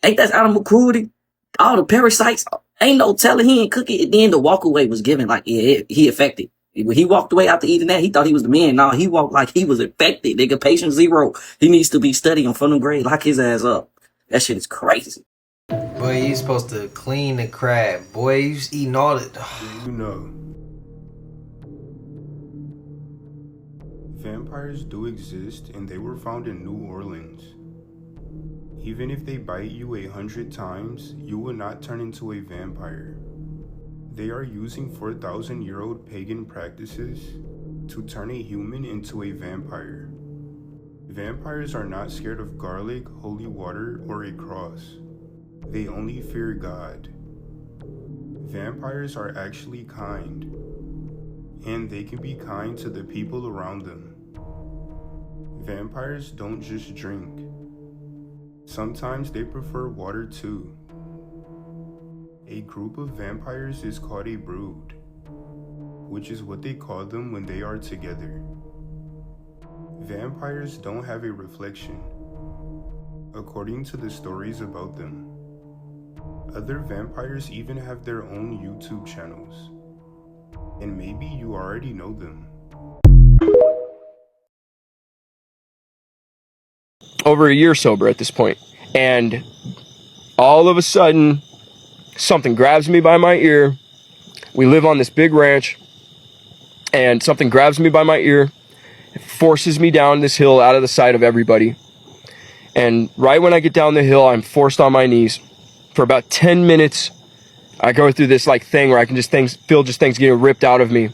Speaker 2: ain't that animal cruelty? All the parasites, ain't no telling he ain't cook it. And then the walk away was given like, yeah, he affected. When he walked away after eating that, he thought he was the man. No, he walked like he was infected. Nigga, patient 0. He needs to be studying from the grade. Lock his ass up. That shit is crazy.
Speaker 6: Boy, you supposed to clean the crab. Boy, you eating all the...
Speaker 14: You know. Vampires do exist, and they were found in New Orleans. Even if they bite you 100 times, you will not turn into a vampire. They are using 4,000-year-old pagan practices to turn a human into a vampire. Vampires are not scared of garlic, holy water, or a cross. They only fear God. Vampires are actually kind, and they can be kind to the people around them. Vampires don't just drink. Sometimes they prefer water too. A group of vampires is called a brood, which is what they call them when they are together. Vampires don't have a reflection, according to the stories about them. Other vampires even have their own YouTube channels, and maybe you already know them.
Speaker 16: Over a year sober at this point, and all of a sudden something grabs me by my ear. We live on this big ranch, and something grabs me by my ear, forces me down this hill out of the sight of everybody. And right when I get down the hill, I'm forced on my knees, for about 10 minutes, I go through this like thing where I can just feel things getting ripped out of me.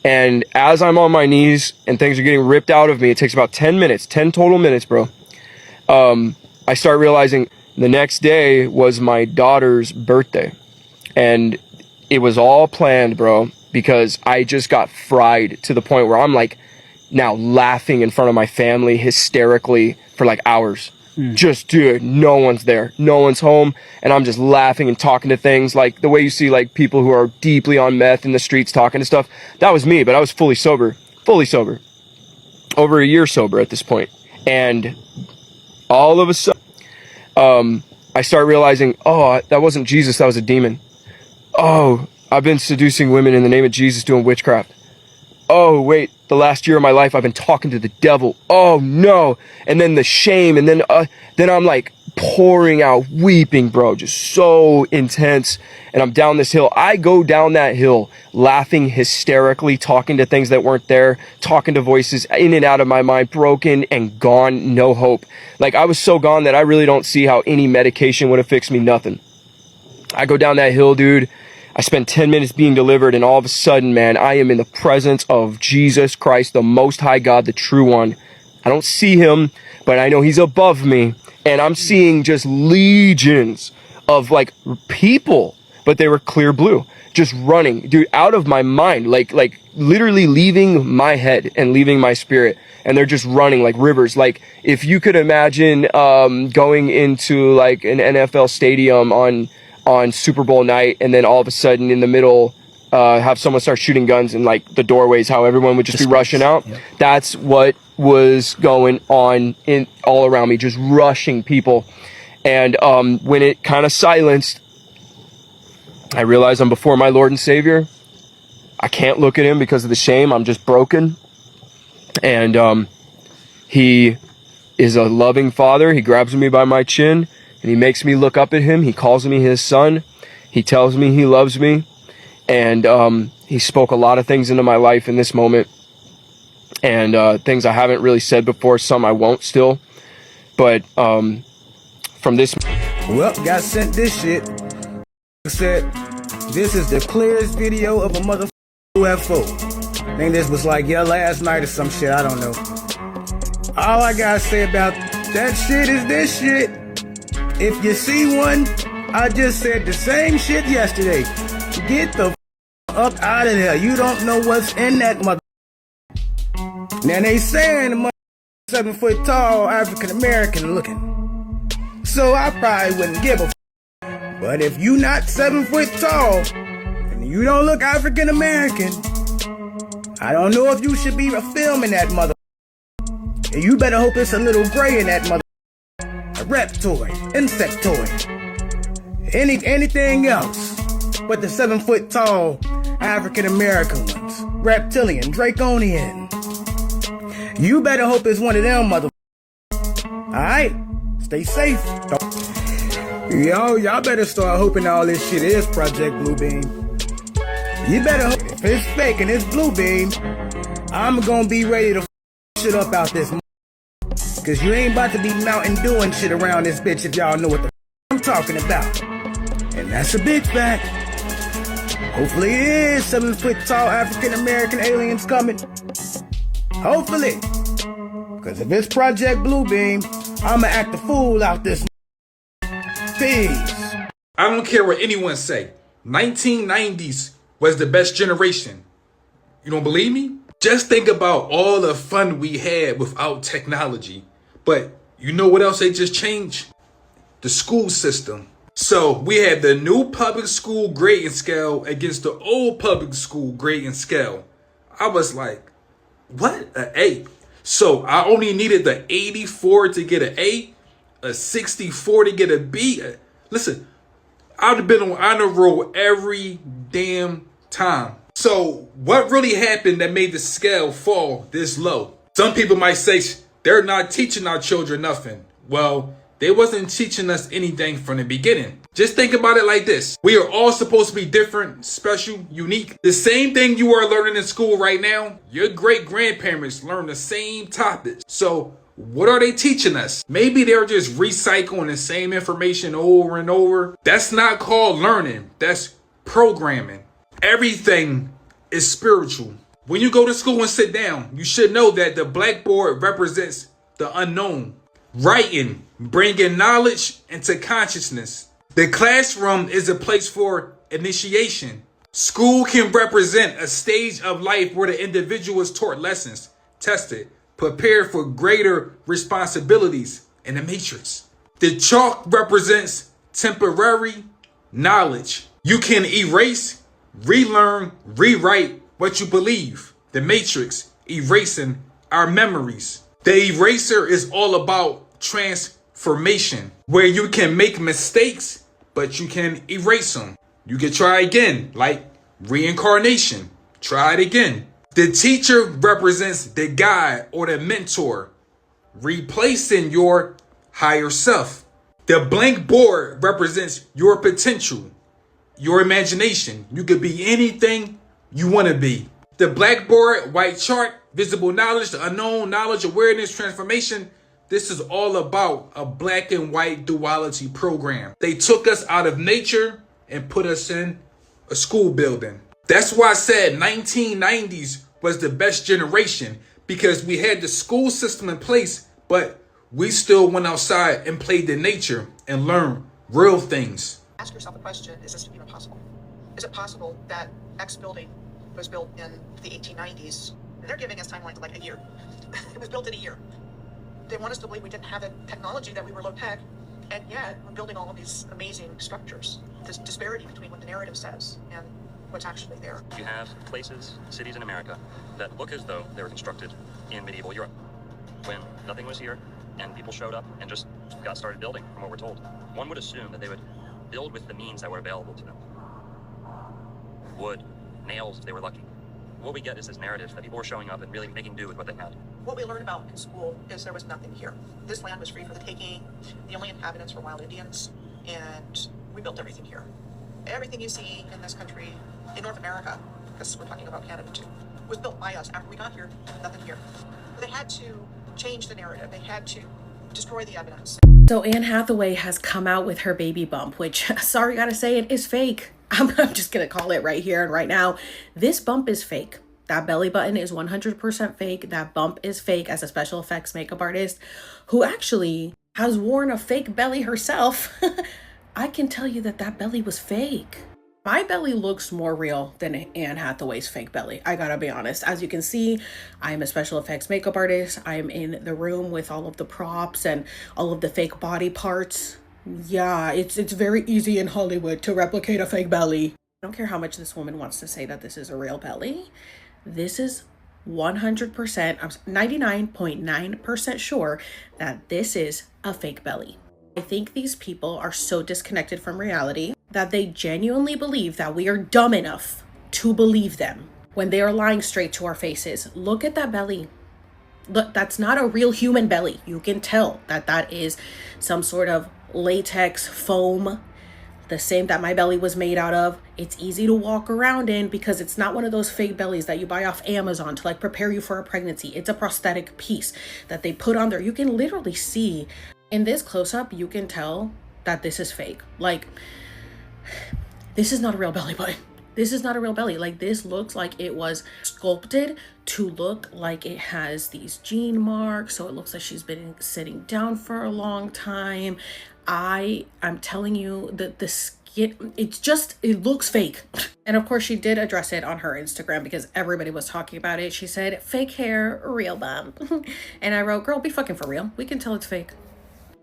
Speaker 16: And as I'm on my knees and things are getting ripped out of me, it takes about 10 minutes, 10 total minutes, bro. I start realizing the next day was my daughter's birthday. And it was all planned, bro, because I just got fried to the point where I'm like now laughing in front of my family hysterically for like hours. Just, dude, no one's there. No one's home. And I'm just laughing and talking to things like the way you see like people who are deeply on meth in the streets talking to stuff. That was me, but I was fully sober. Over a year sober at this point. And all of a sudden, I start realizing, oh, that wasn't Jesus, that was a demon. Oh, I've been seducing women in the name of Jesus doing witchcraft. Oh, wait, the last year of my life, I've been talking to the devil. Oh, no. And then the shame. And then I'm like pouring out, weeping, bro, just so intense. And I'm down this hill. I go down that hill laughing hysterically, talking to things that weren't there, talking to voices in and out of my mind, broken and gone, no hope. Like, I was so gone that I really don't see how any medication would have fixed me, nothing. I go down that hill, dude. I spend 10 minutes being delivered, and all of a sudden, man, I am in the presence of Jesus Christ, the Most High God, the true one. I don't see him, but I know he's above me, and I'm seeing just legions of like people, but they were clear blue, just running, dude, out of my mind, like literally leaving my head and leaving my spirit, and they're just running like rivers. Like if you could imagine going into like an NFL stadium on Super Bowl night, and then all of a sudden in the middle have someone start shooting guns in like the doorways, how everyone would just be rushing out. Yep. That's what was going on in all around me, just rushing people. And when it kind of silenced, I realized I'm before my Lord and Savior. I can't look at him because of the shame. I'm just broken. And he is a loving father. He grabs me by my chin and he makes me look up at him. He calls me his son. He tells me he loves me. And he spoke a lot of things into my life in this moment. And things I haven't really said before, some I won't still. But from this...
Speaker 13: Well, got sent this shit. Said, this is the clearest video of a motherfucking UFO. I think this was like, last night or some shit, I don't know. All I gotta say about that shit is this shit. If you see one, I just said the same shit yesterday. Get the up out of there. You don't know what's in that mother. Now they saying the mother 7 foot tall, African American looking. So I probably wouldn't give a but if you not 7 foot tall and you don't look African American, I don't know if you should be filming that mother. You better hope it's a little gray in that mother. A reptoid, insectoid, anything else but the 7 foot tall African American ones. Reptilian, draconian. You better hope it's one of them mother. Alright? Stay safe. Y'all better start hoping all this shit is Project Bluebeam. You better hope if it's fake and it's Bluebeam, I'm gonna be ready to shit up out this cause you ain't about to be Mountain Dewing shit around this bitch if y'all know what the I'm talking about. And that's a big fact. Hopefully it is 7 foot tall African American aliens coming. Hopefully. Cause if it's Project Bluebeam, I'ma act a fool out this peace.
Speaker 17: I don't care what anyone say. 1990s was the best generation. You don't believe me? Just think about all the fun we had without technology. But you know what else they just changed? The school system. So we had the new public school grading scale against the old public school grading scale. I was like, what? An A? So I only needed the 84 to get an A, a 64 to get a B. Listen, I'd have been on honor roll every damn time. So what really happened that made the scale fall this low? Some people might say they're not teaching our children nothing. Well, they wasn't teaching us anything from the beginning. Just think about it like this. We are all supposed to be different, special, unique. The same thing you are learning in school right now, your great grandparents learned the same topics. So What are they teaching us? Maybe they're just recycling the same information over and over. That's not called learning. That's programming. Everything is spiritual. When you go to school and sit down, you should know that the blackboard represents the unknown. Writing, bringing knowledge into consciousness. The classroom is a place for initiation. School can represent a stage of life where the individual is taught lessons, tested, prepared for greater responsibilities in the matrix. The chalk represents temporary knowledge. You can erase, relearn, rewrite what you believe. The matrix, erasing our memories. The eraser is all about transformation, where you can make mistakes, but you can erase them. You can try again, like reincarnation. Try it again. The teacher represents the guide or the mentor, replacing your higher self. The blank board represents your potential, your imagination. You could be anything you want to be. The blackboard, white chart, visible knowledge, the unknown, knowledge, awareness, transformation. This is all about a black and white duality program. They took us out of nature and put us in a school building. That's why I said 1990s was the best generation, because we had the school system in place, but we still went outside and played in nature and learned real things.
Speaker 3: Ask yourself a question, is this even possible? Is it possible that X building was built in the 1890s? And they're giving us timeline to like a year. It was built in a year. They want us to believe we didn't have the technology, that we were low tech, and yet we're building all of these amazing structures. This disparity between what the narrative says and what's actually there.
Speaker 15: You have places, cities in America that look as though they were constructed in medieval Europe, when nothing was here and people showed up and just got started building, from what we're told. One would assume that they would build with the means that were available to them. Wood, nails if they were lucky. What we get is this narrative that people were showing up and really making do with what they had.
Speaker 3: What we learned about in school is there was nothing here. This land was free for the taking. The only inhabitants were wild Indians, and we built everything here. Everything you see in this country, in North America, because we're talking about Canada too, was built by us. After we got here, nothing here. They had to change the narrative. They had to destroy the evidence.
Speaker 18: So Anne Hathaway has come out with her baby bump, which, sorry, gotta say, it is fake. I'm just gonna call it right here and right now. This bump is fake. That belly button is 100% fake. That bump is fake, as a special effects makeup artist who actually has worn a fake belly herself. I can tell you that that belly was fake. My belly looks more real than Anne Hathaway's fake belly. I gotta be honest. As you can see, I am a special effects makeup artist. I am in the room with all of the props and all of the fake body parts. Yeah, it's very easy in Hollywood to replicate a fake belly. I don't care how much this woman wants to say that this is a real belly. This is 100%, I'm 99.9% sure that this is a fake belly. I think these people are so disconnected from reality that they genuinely believe that we are dumb enough to believe them when they are lying straight to our faces. Look at that belly. Look, that's not a real human belly. You can tell that that is some sort of latex foam, the same that my belly was made out of. It's easy to walk around in because it's not one of those fake bellies that you buy off Amazon to like prepare you for a pregnancy. It's a prosthetic piece that they put on there. You can literally see in this close-up, you can tell that this is fake. Like, this is not a real belly button. This is not a real belly. Like, this looks like it was sculpted to look like it has these gene marks. So it looks like she's been sitting down for a long time. I'm telling you that the skin, it looks fake. And of course she did address it on her Instagram because everybody was talking about it. She said, fake hair, real bump. And I wrote, girl, be fucking for real. We can tell it's fake.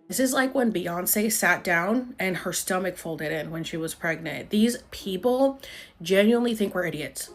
Speaker 18: This is like when Beyonce sat down and her stomach folded in when she was pregnant. These people genuinely think we're idiots.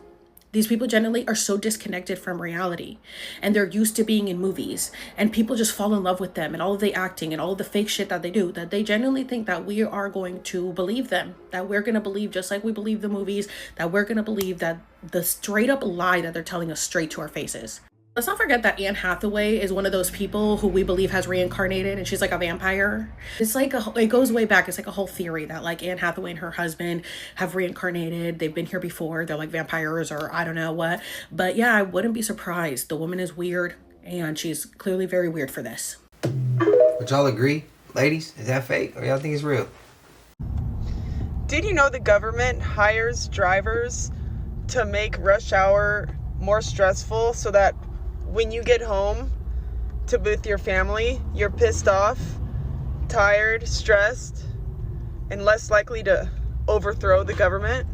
Speaker 18: These people genuinely are so disconnected from reality, and they're used to being in movies, and people just fall in love with them and all of the acting and all of the fake shit that they do, that they genuinely think that we are going to believe them, that we're going to believe just like we believe the movies, that we're going to believe that the straight up lie that they're telling us straight to our faces. Let's not forget that Anne Hathaway is one of those people who we believe has reincarnated, and she's like a vampire. It's like it goes way back. It's like a whole theory that like Anne Hathaway and her husband have reincarnated. They've been here before. They're like vampires or I don't know what. But yeah, I wouldn't be surprised. The woman is weird And she's clearly very weird for this.
Speaker 6: Would y'all agree? Ladies, is that fake or y'all think it's real?
Speaker 19: Did you know the government hires drivers to make rush hour more stressful so that when you get home to with your family, you're pissed off, tired, stressed, and less likely to overthrow the government?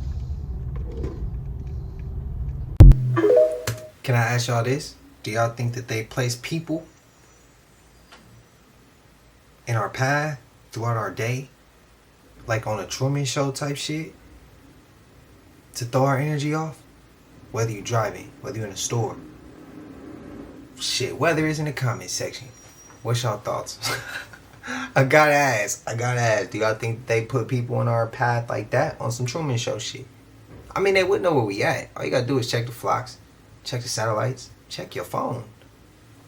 Speaker 6: Can I ask y'all this? Do y'all think that they place people in our path throughout our day, like on a Truman Show type shit, to throw our energy off? Whether you're driving, whether you're in a store, shit, whether it's in the comment section. What's y'all thoughts? I gotta ask, do y'all think they put people on our path like that on some Truman Show shit? I mean, they would know where we at. All you gotta do is check the flocks, check the satellites, check your phone.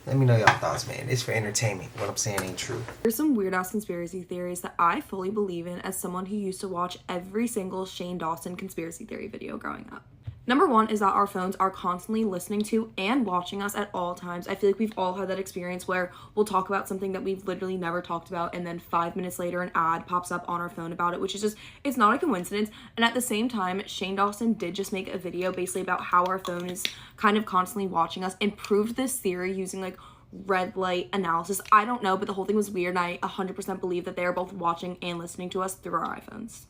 Speaker 6: Let me know y'all thoughts, man. It's for entertainment. What I'm saying ain't true.
Speaker 5: There's some weird ass conspiracy theories that I fully believe in as someone who used to watch every single Shane Dawson conspiracy theory video growing up. Number one is that our phones are constantly listening to and watching us at all times. I feel like we've all had that experience where we'll talk about something that we've literally never talked about, and then 5 minutes later an ad pops up on our phone about it, which is just, it's not a coincidence. And at the same time, Shane Dawson did just make a video basically about how our phone is kind of constantly watching us, and proved this theory using like red light analysis. I don't know, but the whole thing was weird, and I 100% believe that they are both watching and listening to us through our iPhones.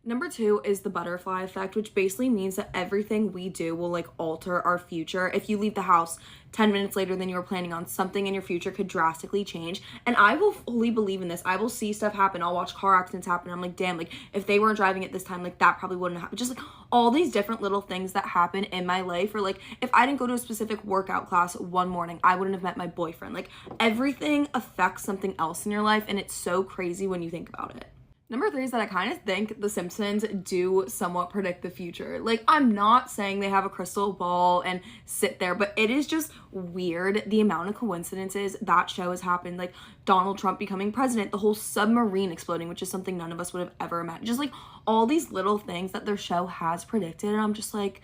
Speaker 5: Number two is the butterfly effect, which basically means that everything we do will like alter our future. If you leave the house 10 minutes later than you were planning on, something in your future could drastically change. And I will fully believe in this. I will see stuff happen. I'll watch car accidents happen. I'm like, damn, like if they weren't driving at this time, like that probably wouldn't happen. Just like all these different little things that happen in my life, or like if I didn't go to a specific workout class one morning, I wouldn't have met my boyfriend. Like everything affects something else in your life, and it's so crazy when you think about it. Number three is that I kind of think The Simpsons do somewhat predict the future. Like, I'm not saying they have a crystal ball and sit there, but it is just weird the amount of coincidences that show has happened. Like, Donald Trump becoming president, the whole submarine exploding, which is something none of us would have ever imagined. Just, like, all these little things that their show has predicted, and I'm just like,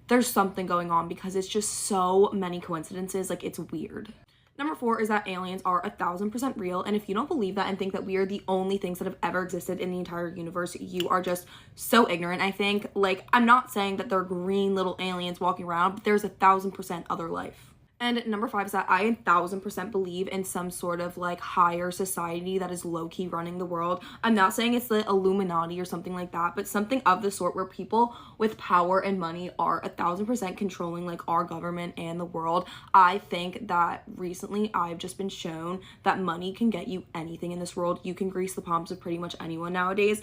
Speaker 5: there's something going on because it's just so many coincidences. Like, it's weird. Number four is that aliens are 1000% real, and if you don't believe that and think that we are the only things that have ever existed in the entire universe, you are just so ignorant, I think. Like, I'm not saying that they're green little aliens walking around, but there's 1000% other life. And number five is that I 1000% believe in some sort of like higher society that is low-key running the world. I'm not saying it's the Illuminati or something like that, but something of the sort where people with power and money are 1000% controlling like our government and the world. I think that recently I've just been shown that money can get you anything in this world. You can grease the palms of pretty much anyone nowadays.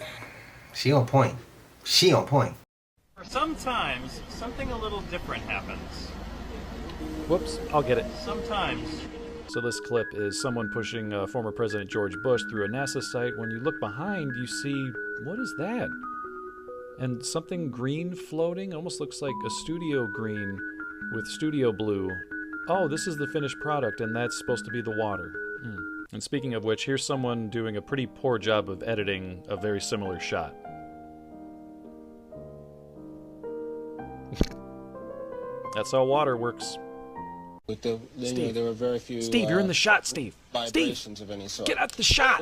Speaker 6: She on point. She on point.
Speaker 20: Sometimes something a little different happens.
Speaker 21: Whoops, I'll get it.
Speaker 20: Sometimes.
Speaker 21: So this clip is someone pushing former President George Bush through a NASA site. When you look behind, you see, what is that? And something green floating, almost looks like a studio green with studio blue. Oh, this is the finished product, and that's supposed to be the water. And speaking of which, here's someone doing a pretty poor job of editing a very similar shot. That's how water works.
Speaker 22: With the,
Speaker 21: Steve,
Speaker 22: there were very few.
Speaker 21: Steve, you're in the shot, Steve.
Speaker 22: Vibrations
Speaker 21: Steve,
Speaker 22: of any sort.
Speaker 21: get out the shot.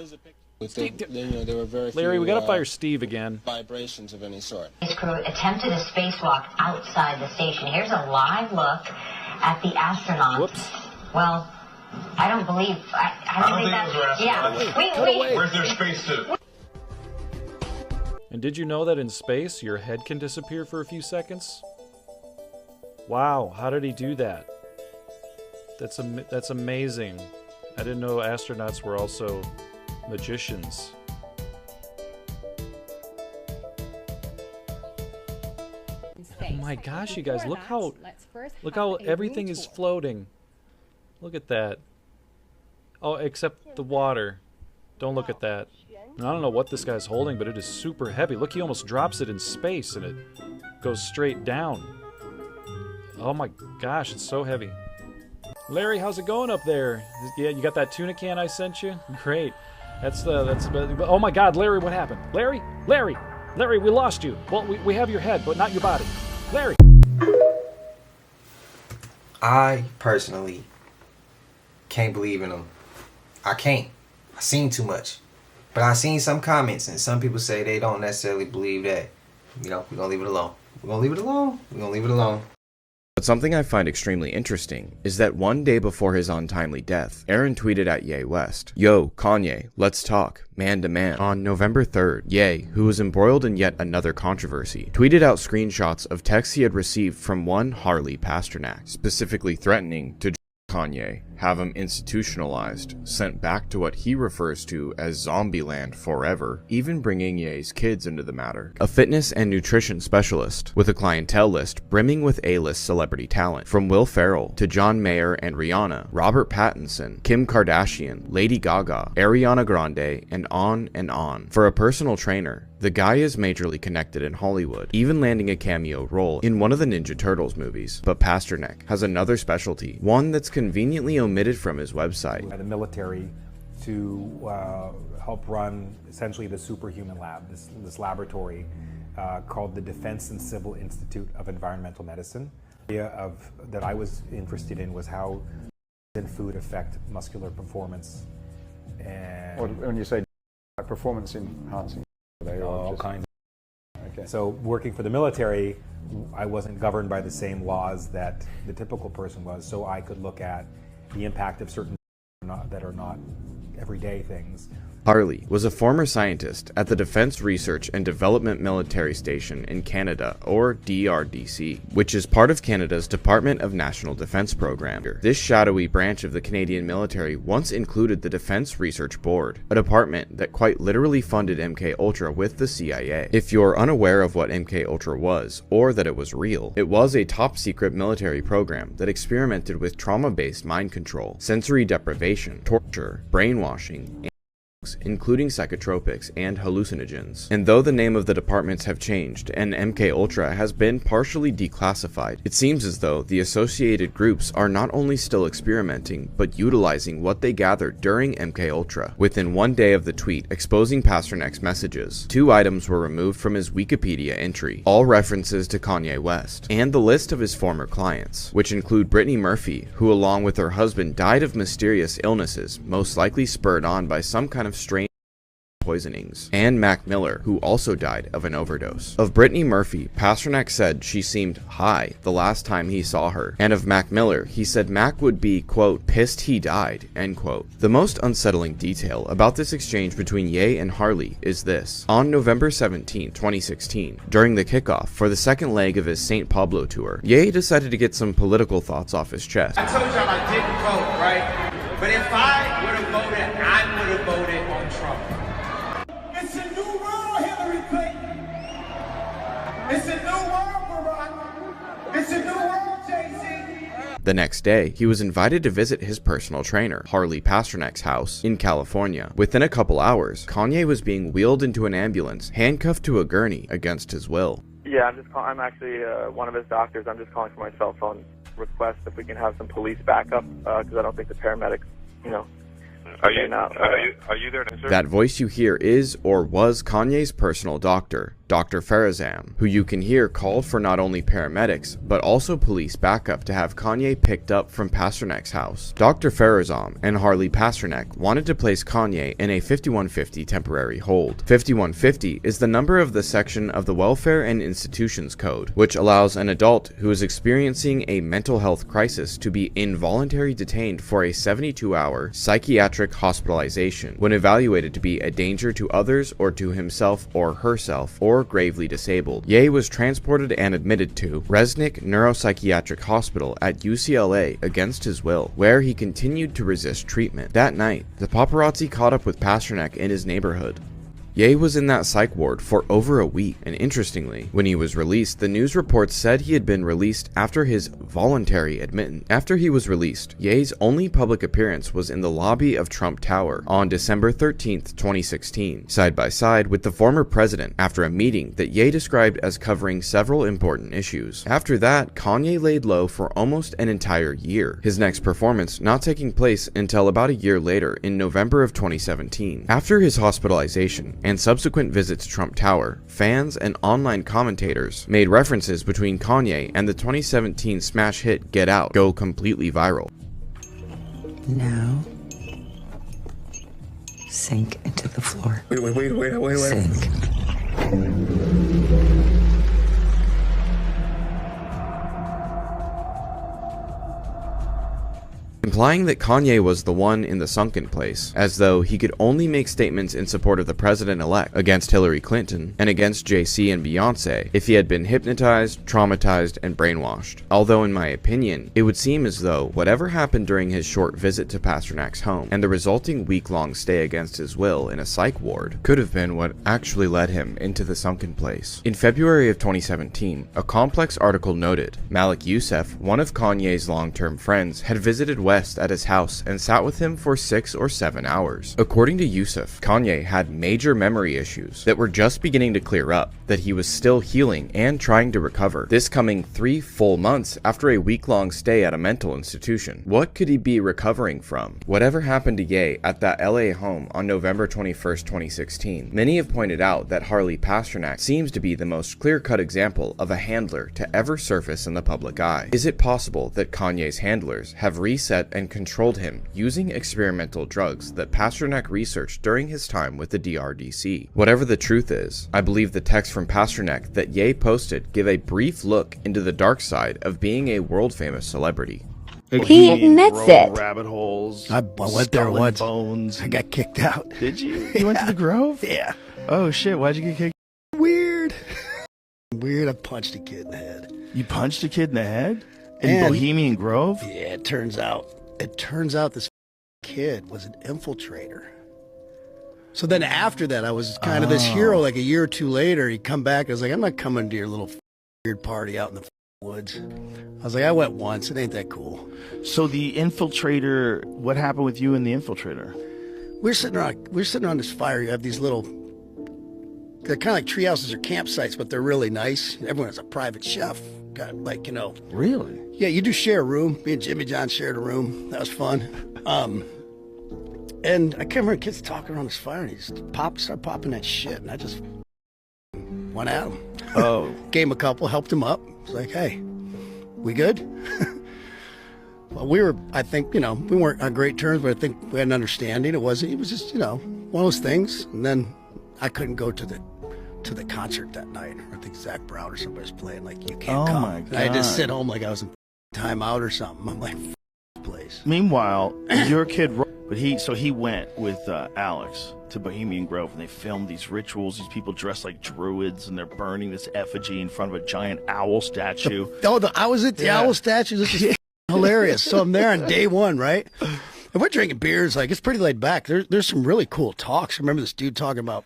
Speaker 22: With
Speaker 21: Steve,
Speaker 22: there were very
Speaker 21: Larry,
Speaker 22: few,
Speaker 21: we gotta fire Steve again.
Speaker 22: Vibrations of any sort.
Speaker 24: His crew attempted a spacewalk outside the station. Here's a live look at the astronauts.
Speaker 21: Whoops.
Speaker 24: Well, I don't believe. I don't think that's. Yeah.
Speaker 21: Where's their spacesuit? And did you know that in space, your head can disappear for a few seconds? Wow, how did he do that? That's amazing. I didn't know astronauts were also magicians. Oh my gosh, you guys, look how everything is floating. Look at that. Oh, except the water. Don't look at that. I don't know what this guy's holding, but it is super heavy. Look, he almost drops it in space and it goes straight down. Oh my gosh, it's so heavy. Larry, how's it going up there? Yeah, you got that tuna can I sent you? Great. Oh my God, Larry, what happened? Larry, we lost you. Well, we have your head, but not your body. Larry.
Speaker 6: I personally can't believe in them. I can't. I seen too much. But I seen some comments, and some people say they don't necessarily believe that. You know, we're gonna leave it alone. We're gonna leave it alone. We're gonna leave it alone.
Speaker 1: But something I find extremely interesting is that one day before his untimely death, Aaron tweeted at Ye West, "Yo, Kanye, let's talk, man to man." On November 3rd, Ye, who was embroiled in yet another controversy, tweeted out screenshots of texts he had received from one Harley Pasternak, specifically threatening to Kanye, have him institutionalized, sent back to what he refers to as Zombieland forever, even bringing Ye's kids into the matter. A fitness and nutrition specialist with a clientele list brimming with A-list celebrity talent, from Will Ferrell to John Mayer and Rihanna, Robert Pattinson, Kim Kardashian, Lady Gaga, Ariana Grande, and on and on. For a personal trainer, the guy is majorly connected in Hollywood, even landing a cameo role in one of the Ninja Turtles movies. But Pasternak has another specialty, one that's conveniently omitted from his website.
Speaker 4: By the military to help run essentially the superhuman lab, this laboratory called the Defense and Civil Institute of Environmental Medicine. The idea that I was interested in was how food affect muscular performance. And
Speaker 7: when you say performance enhancing, they are
Speaker 4: all
Speaker 7: just
Speaker 4: kinds.
Speaker 7: Okay.
Speaker 4: So working for the military, I wasn't governed by the same laws that the typical person was, so I could look at the impact of certain that are not everyday things.
Speaker 1: Harley was a former scientist at the Defense Research and Development Military Station in Canada, or DRDC, which is part of Canada's Department of National Defence Program. This shadowy branch of the Canadian military once included the Defense Research Board, a department that quite literally funded MKUltra with the CIA. If you're unaware of what MKUltra was, or that it was real, it was a top-secret military program that experimented with trauma-based mind control, sensory deprivation, torture, brainwashing, including psychotropics and hallucinogens. And though the name of the departments have changed and MKUltra has been partially declassified, it seems as though the associated groups are not only still experimenting, but utilizing what they gathered during MKUltra. Within one day of the tweet exposing Pasternak's messages, 2 items were removed from his Wikipedia entry, all references to Kanye West, and the list of his former clients, which include Brittany Murphy, who along with her husband died of mysterious illnesses, most likely spurred on by some kind of strange poisonings, and Mac Miller, who also died of an overdose. Of Brittany Murphy, Pasternak said she seemed high the last time he saw her, and of Mac Miller, he said Mac would be, quote, pissed he died, end quote. The most unsettling detail about this exchange between Ye and Harley is this. On November 17, 2016, during the kickoff for the second leg of his St. Pablo tour, Ye decided to get some political thoughts off his chest.
Speaker 23: I told y'all I didn't vote, right? But if I would have voted, I would have voted on Trump. It's a new world, Hillary Clinton. It's a new world, Barack. It's a new world, Jay-Z.
Speaker 1: The next day, he was invited to visit his personal trainer, Harley Pasternak's house in California. Within a couple hours, Kanye was being wheeled into an ambulance, handcuffed to a gurney against his will.
Speaker 24: Yeah, I'm actually one of his doctors. I'm just calling for my cell phone request if we can have some police backup, because I don't think the paramedics,
Speaker 25: Are you there, sir?
Speaker 1: That voice you hear is or was Kanye's personal doctor, Dr. Farazam, who you can hear called for not only paramedics, but also police backup to have Kanye picked up from Pasternak's house. Dr. Farazam and Harley Pasternak wanted to place Kanye in a 5150 temporary hold. 5150 is the number of the section of the Welfare and Institutions Code, which allows an adult who is experiencing a mental health crisis to be involuntarily detained for a 72-hour psychiatric hospitalization when evaluated to be a danger to others or to himself or herself, or gravely disabled. Ye was transported and admitted to Resnick Neuropsychiatric Hospital at UCLA against his will, where he continued to resist treatment. That night, the paparazzi caught up with Pasternak in his neighborhood. Ye was in that psych ward for over a week, and interestingly, when he was released, the news reports said he had been released after his voluntary admittance. After he was released, Ye's only public appearance was in the lobby of Trump Tower on December 13th, 2016, side by side with the former president after a meeting that Ye described as covering several important issues. After that, Kanye laid low for almost an entire year, his next performance not taking place until about a year later in November of 2017. After his hospitalization and subsequent visit to Trump Tower, fans and online commentators made references between Kanye and the 2017 smash hit Get Out go completely viral.
Speaker 8: Now, sink into the floor.
Speaker 13: Wait.
Speaker 8: Sink.
Speaker 1: implying that Kanye was the one in the sunken place, as though he could only make statements in support of the president-elect against Hillary Clinton and against JC and Beyonce if he had been hypnotized, traumatized, and brainwashed. Although in my opinion, it would seem as though whatever happened during his short visit to Pasternak's home and the resulting week-long stay against his will in a psych ward could have been what actually led him into the sunken place. In February of 2017, a complex article noted Malik Youssef, one of Kanye's long-term friends, had visited West at his house and sat with him for 6 or 7 hours. According to Youssef, Kanye had major memory issues that were just beginning to clear up, that he was still healing and trying to recover, this coming 3 full months after a week-long stay at a mental institution. What could he be recovering from? Whatever happened to Ye at that LA home on November 21st, 2016, many have pointed out that Harley Pasternak seems to be the most clear-cut example of a handler to ever surface in the public eye. Is it possible that Kanye's handlers have reset and controlled him using experimental drugs that Pasternak researched during his time with the DRDC? Whatever the truth is, I believe the text from Pasternak that Ye posted give a brief look into the dark side of being a world-famous celebrity.
Speaker 9: He admits it.
Speaker 10: Rabbit holes.
Speaker 13: I went there once.
Speaker 10: Bones.
Speaker 13: I got kicked out.
Speaker 10: Did you? You went to the Grove?
Speaker 13: Yeah.
Speaker 10: Oh shit! Why'd you get kicked?
Speaker 13: Weird. I punched a kid in the head.
Speaker 10: You punched a kid in the head? In Bohemian Grove?
Speaker 13: Yeah. It turns out this kid was an infiltrator. So then after that, I was kind of this hero. Like a year or two later, he'd come back. I was like, I'm not coming to your little weird party out in the woods. I was like, I went once. It ain't that cool.
Speaker 10: So the infiltrator, what happened with you and the infiltrator?
Speaker 13: We're sitting around this fire. You have these little, they're kind of like tree houses or campsites, but they're really nice. Everyone has a private chef. Got like,
Speaker 10: Really?
Speaker 13: Yeah, you do share a room. Me and Jimmy John shared a room. That was fun. And I can't remember kids talking around this fire, and he just started popping that shit, and I just went at him.
Speaker 10: Oh.
Speaker 13: Gave him a couple, helped him up. It's like, hey, we good? Well, I think, we weren't on great terms, but I think we had an understanding. It was just, one of those things. And then I couldn't go to the concert that night. I think Zach Brown or somebody was playing, like, you can't come.
Speaker 10: My God.
Speaker 13: And I just sit home like I was in timeout or something. I'm like, place.
Speaker 10: Meanwhile, your kid, but he went with Alex to Bohemian Grove, and they filmed these rituals. These people dressed like druids, and they're burning this effigy in front of a giant owl statue.
Speaker 13: I was at the owl statue. This is hilarious. So I'm there on day one, right? And we're drinking beers. Like, it's pretty laid back. There's some really cool talks. I remember this dude talking about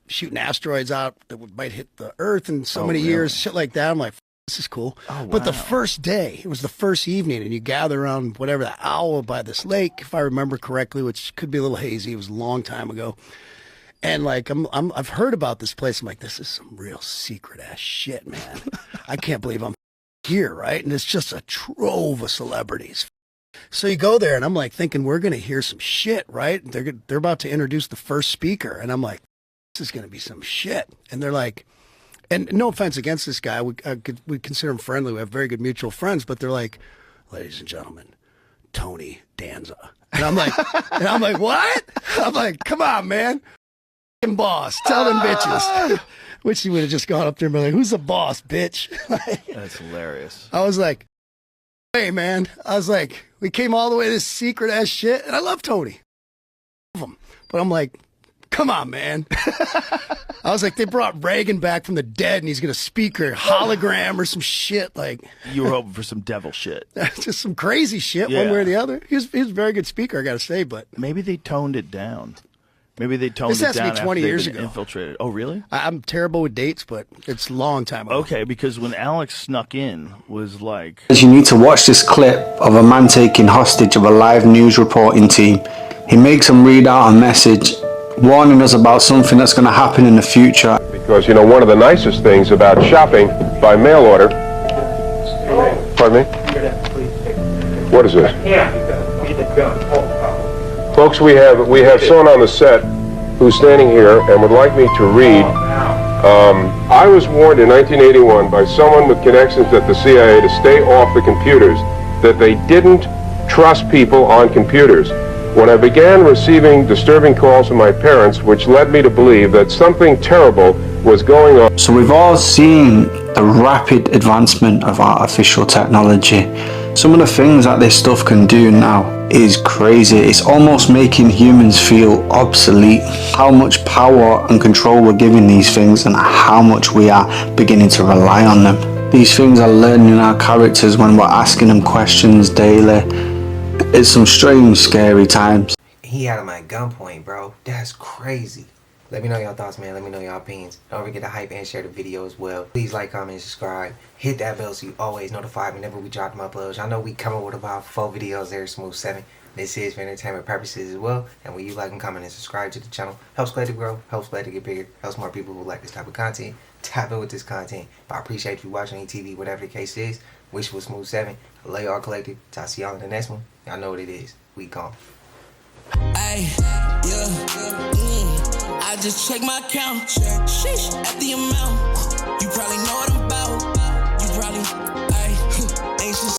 Speaker 13: shooting asteroids out that might hit the Earth in so many years, shit like that. I'm like, this is cool. Oh, wow. But the first day, it was the first evening, and you gather around whatever, the owl by this lake, if I remember correctly, which could be a little hazy. It was a long time ago. And like, I've heard about this place. I'm like, this is some real secret ass shit, man. I can't believe I'm here, right? And it's just a trove of celebrities. So you go there, and I'm like thinking we're going to hear some shit, right? They're about to introduce the first speaker, and I'm like, this is going to be some shit. And they're like, and no offense against this guy, we consider him friendly. We have very good mutual friends, but they're like, ladies and gentlemen, Tony Danza. And I'm like, what? I'm like, come on, man. Boss, tell them bitches. Which he would have just gone up there and been like, who's the boss, bitch?
Speaker 10: That's hilarious.
Speaker 13: I was like, hey, man. I was like, we came all the way to this secret ass shit, and I love Tony. But I'm like, come on, man. I was like, they brought Reagan back from the dead, and he's going to speak or hologram or some shit. Like,
Speaker 10: you were hoping for some devil shit.
Speaker 13: Just some crazy shit, one way or the other. He was a very good speaker, I got to say, but
Speaker 10: maybe they toned it down. Maybe they toned it down.
Speaker 13: This has to be 20 years ago.
Speaker 10: Infiltrated. Oh, really?
Speaker 13: I'm terrible with dates, but it's a long time ago.
Speaker 10: Okay, because when Alex snuck in, was like,
Speaker 11: you need to watch this clip of a man taking hostage of a live news reporting team. He makes them read out a message warning us about something that's going to happen in the future.
Speaker 12: Because, one of the nicest things about shopping by mail order... Pardon me? What is this? Folks, we have someone on the set who's standing here and would like me to read. I was warned in 1981 by someone with connections at the CIA to stay off the computers, that they didn't trust people on computers. When I began receiving disturbing calls from my parents, which led me to believe that something terrible was going on.
Speaker 11: So we've all seen the rapid advancement of artificial technology. Some of the things that this stuff can do now is crazy. It's almost making humans feel obsolete. How much power and control we're giving these things and how much we are beginning to rely on them. These things are learning our characters when we're asking them questions daily. It's some strange, scary times.
Speaker 6: He had him at gunpoint, bro. That's crazy. Let me know your thoughts, man. Let me know your opinions. Don't forget to hype and share the video as well. Please like, comment, and subscribe. Hit that bell so you always notified whenever we drop them uploads. I know we come up with about 4 videos there, Smooth 7. This is for entertainment purposes as well. And when you like and comment and subscribe to the channel, helps Play to grow, helps Play to get bigger, helps more people who like this type of content tap in with this content. But I appreciate you watching TV, whatever the case is. Wish for Smooth 7. I love y'all collective. I'll see y'all in the next one. Y'all know what it is. We gone.
Speaker 2: Ay, yeah, I just check my account. Sheesh, at the amount. You probably know what I'm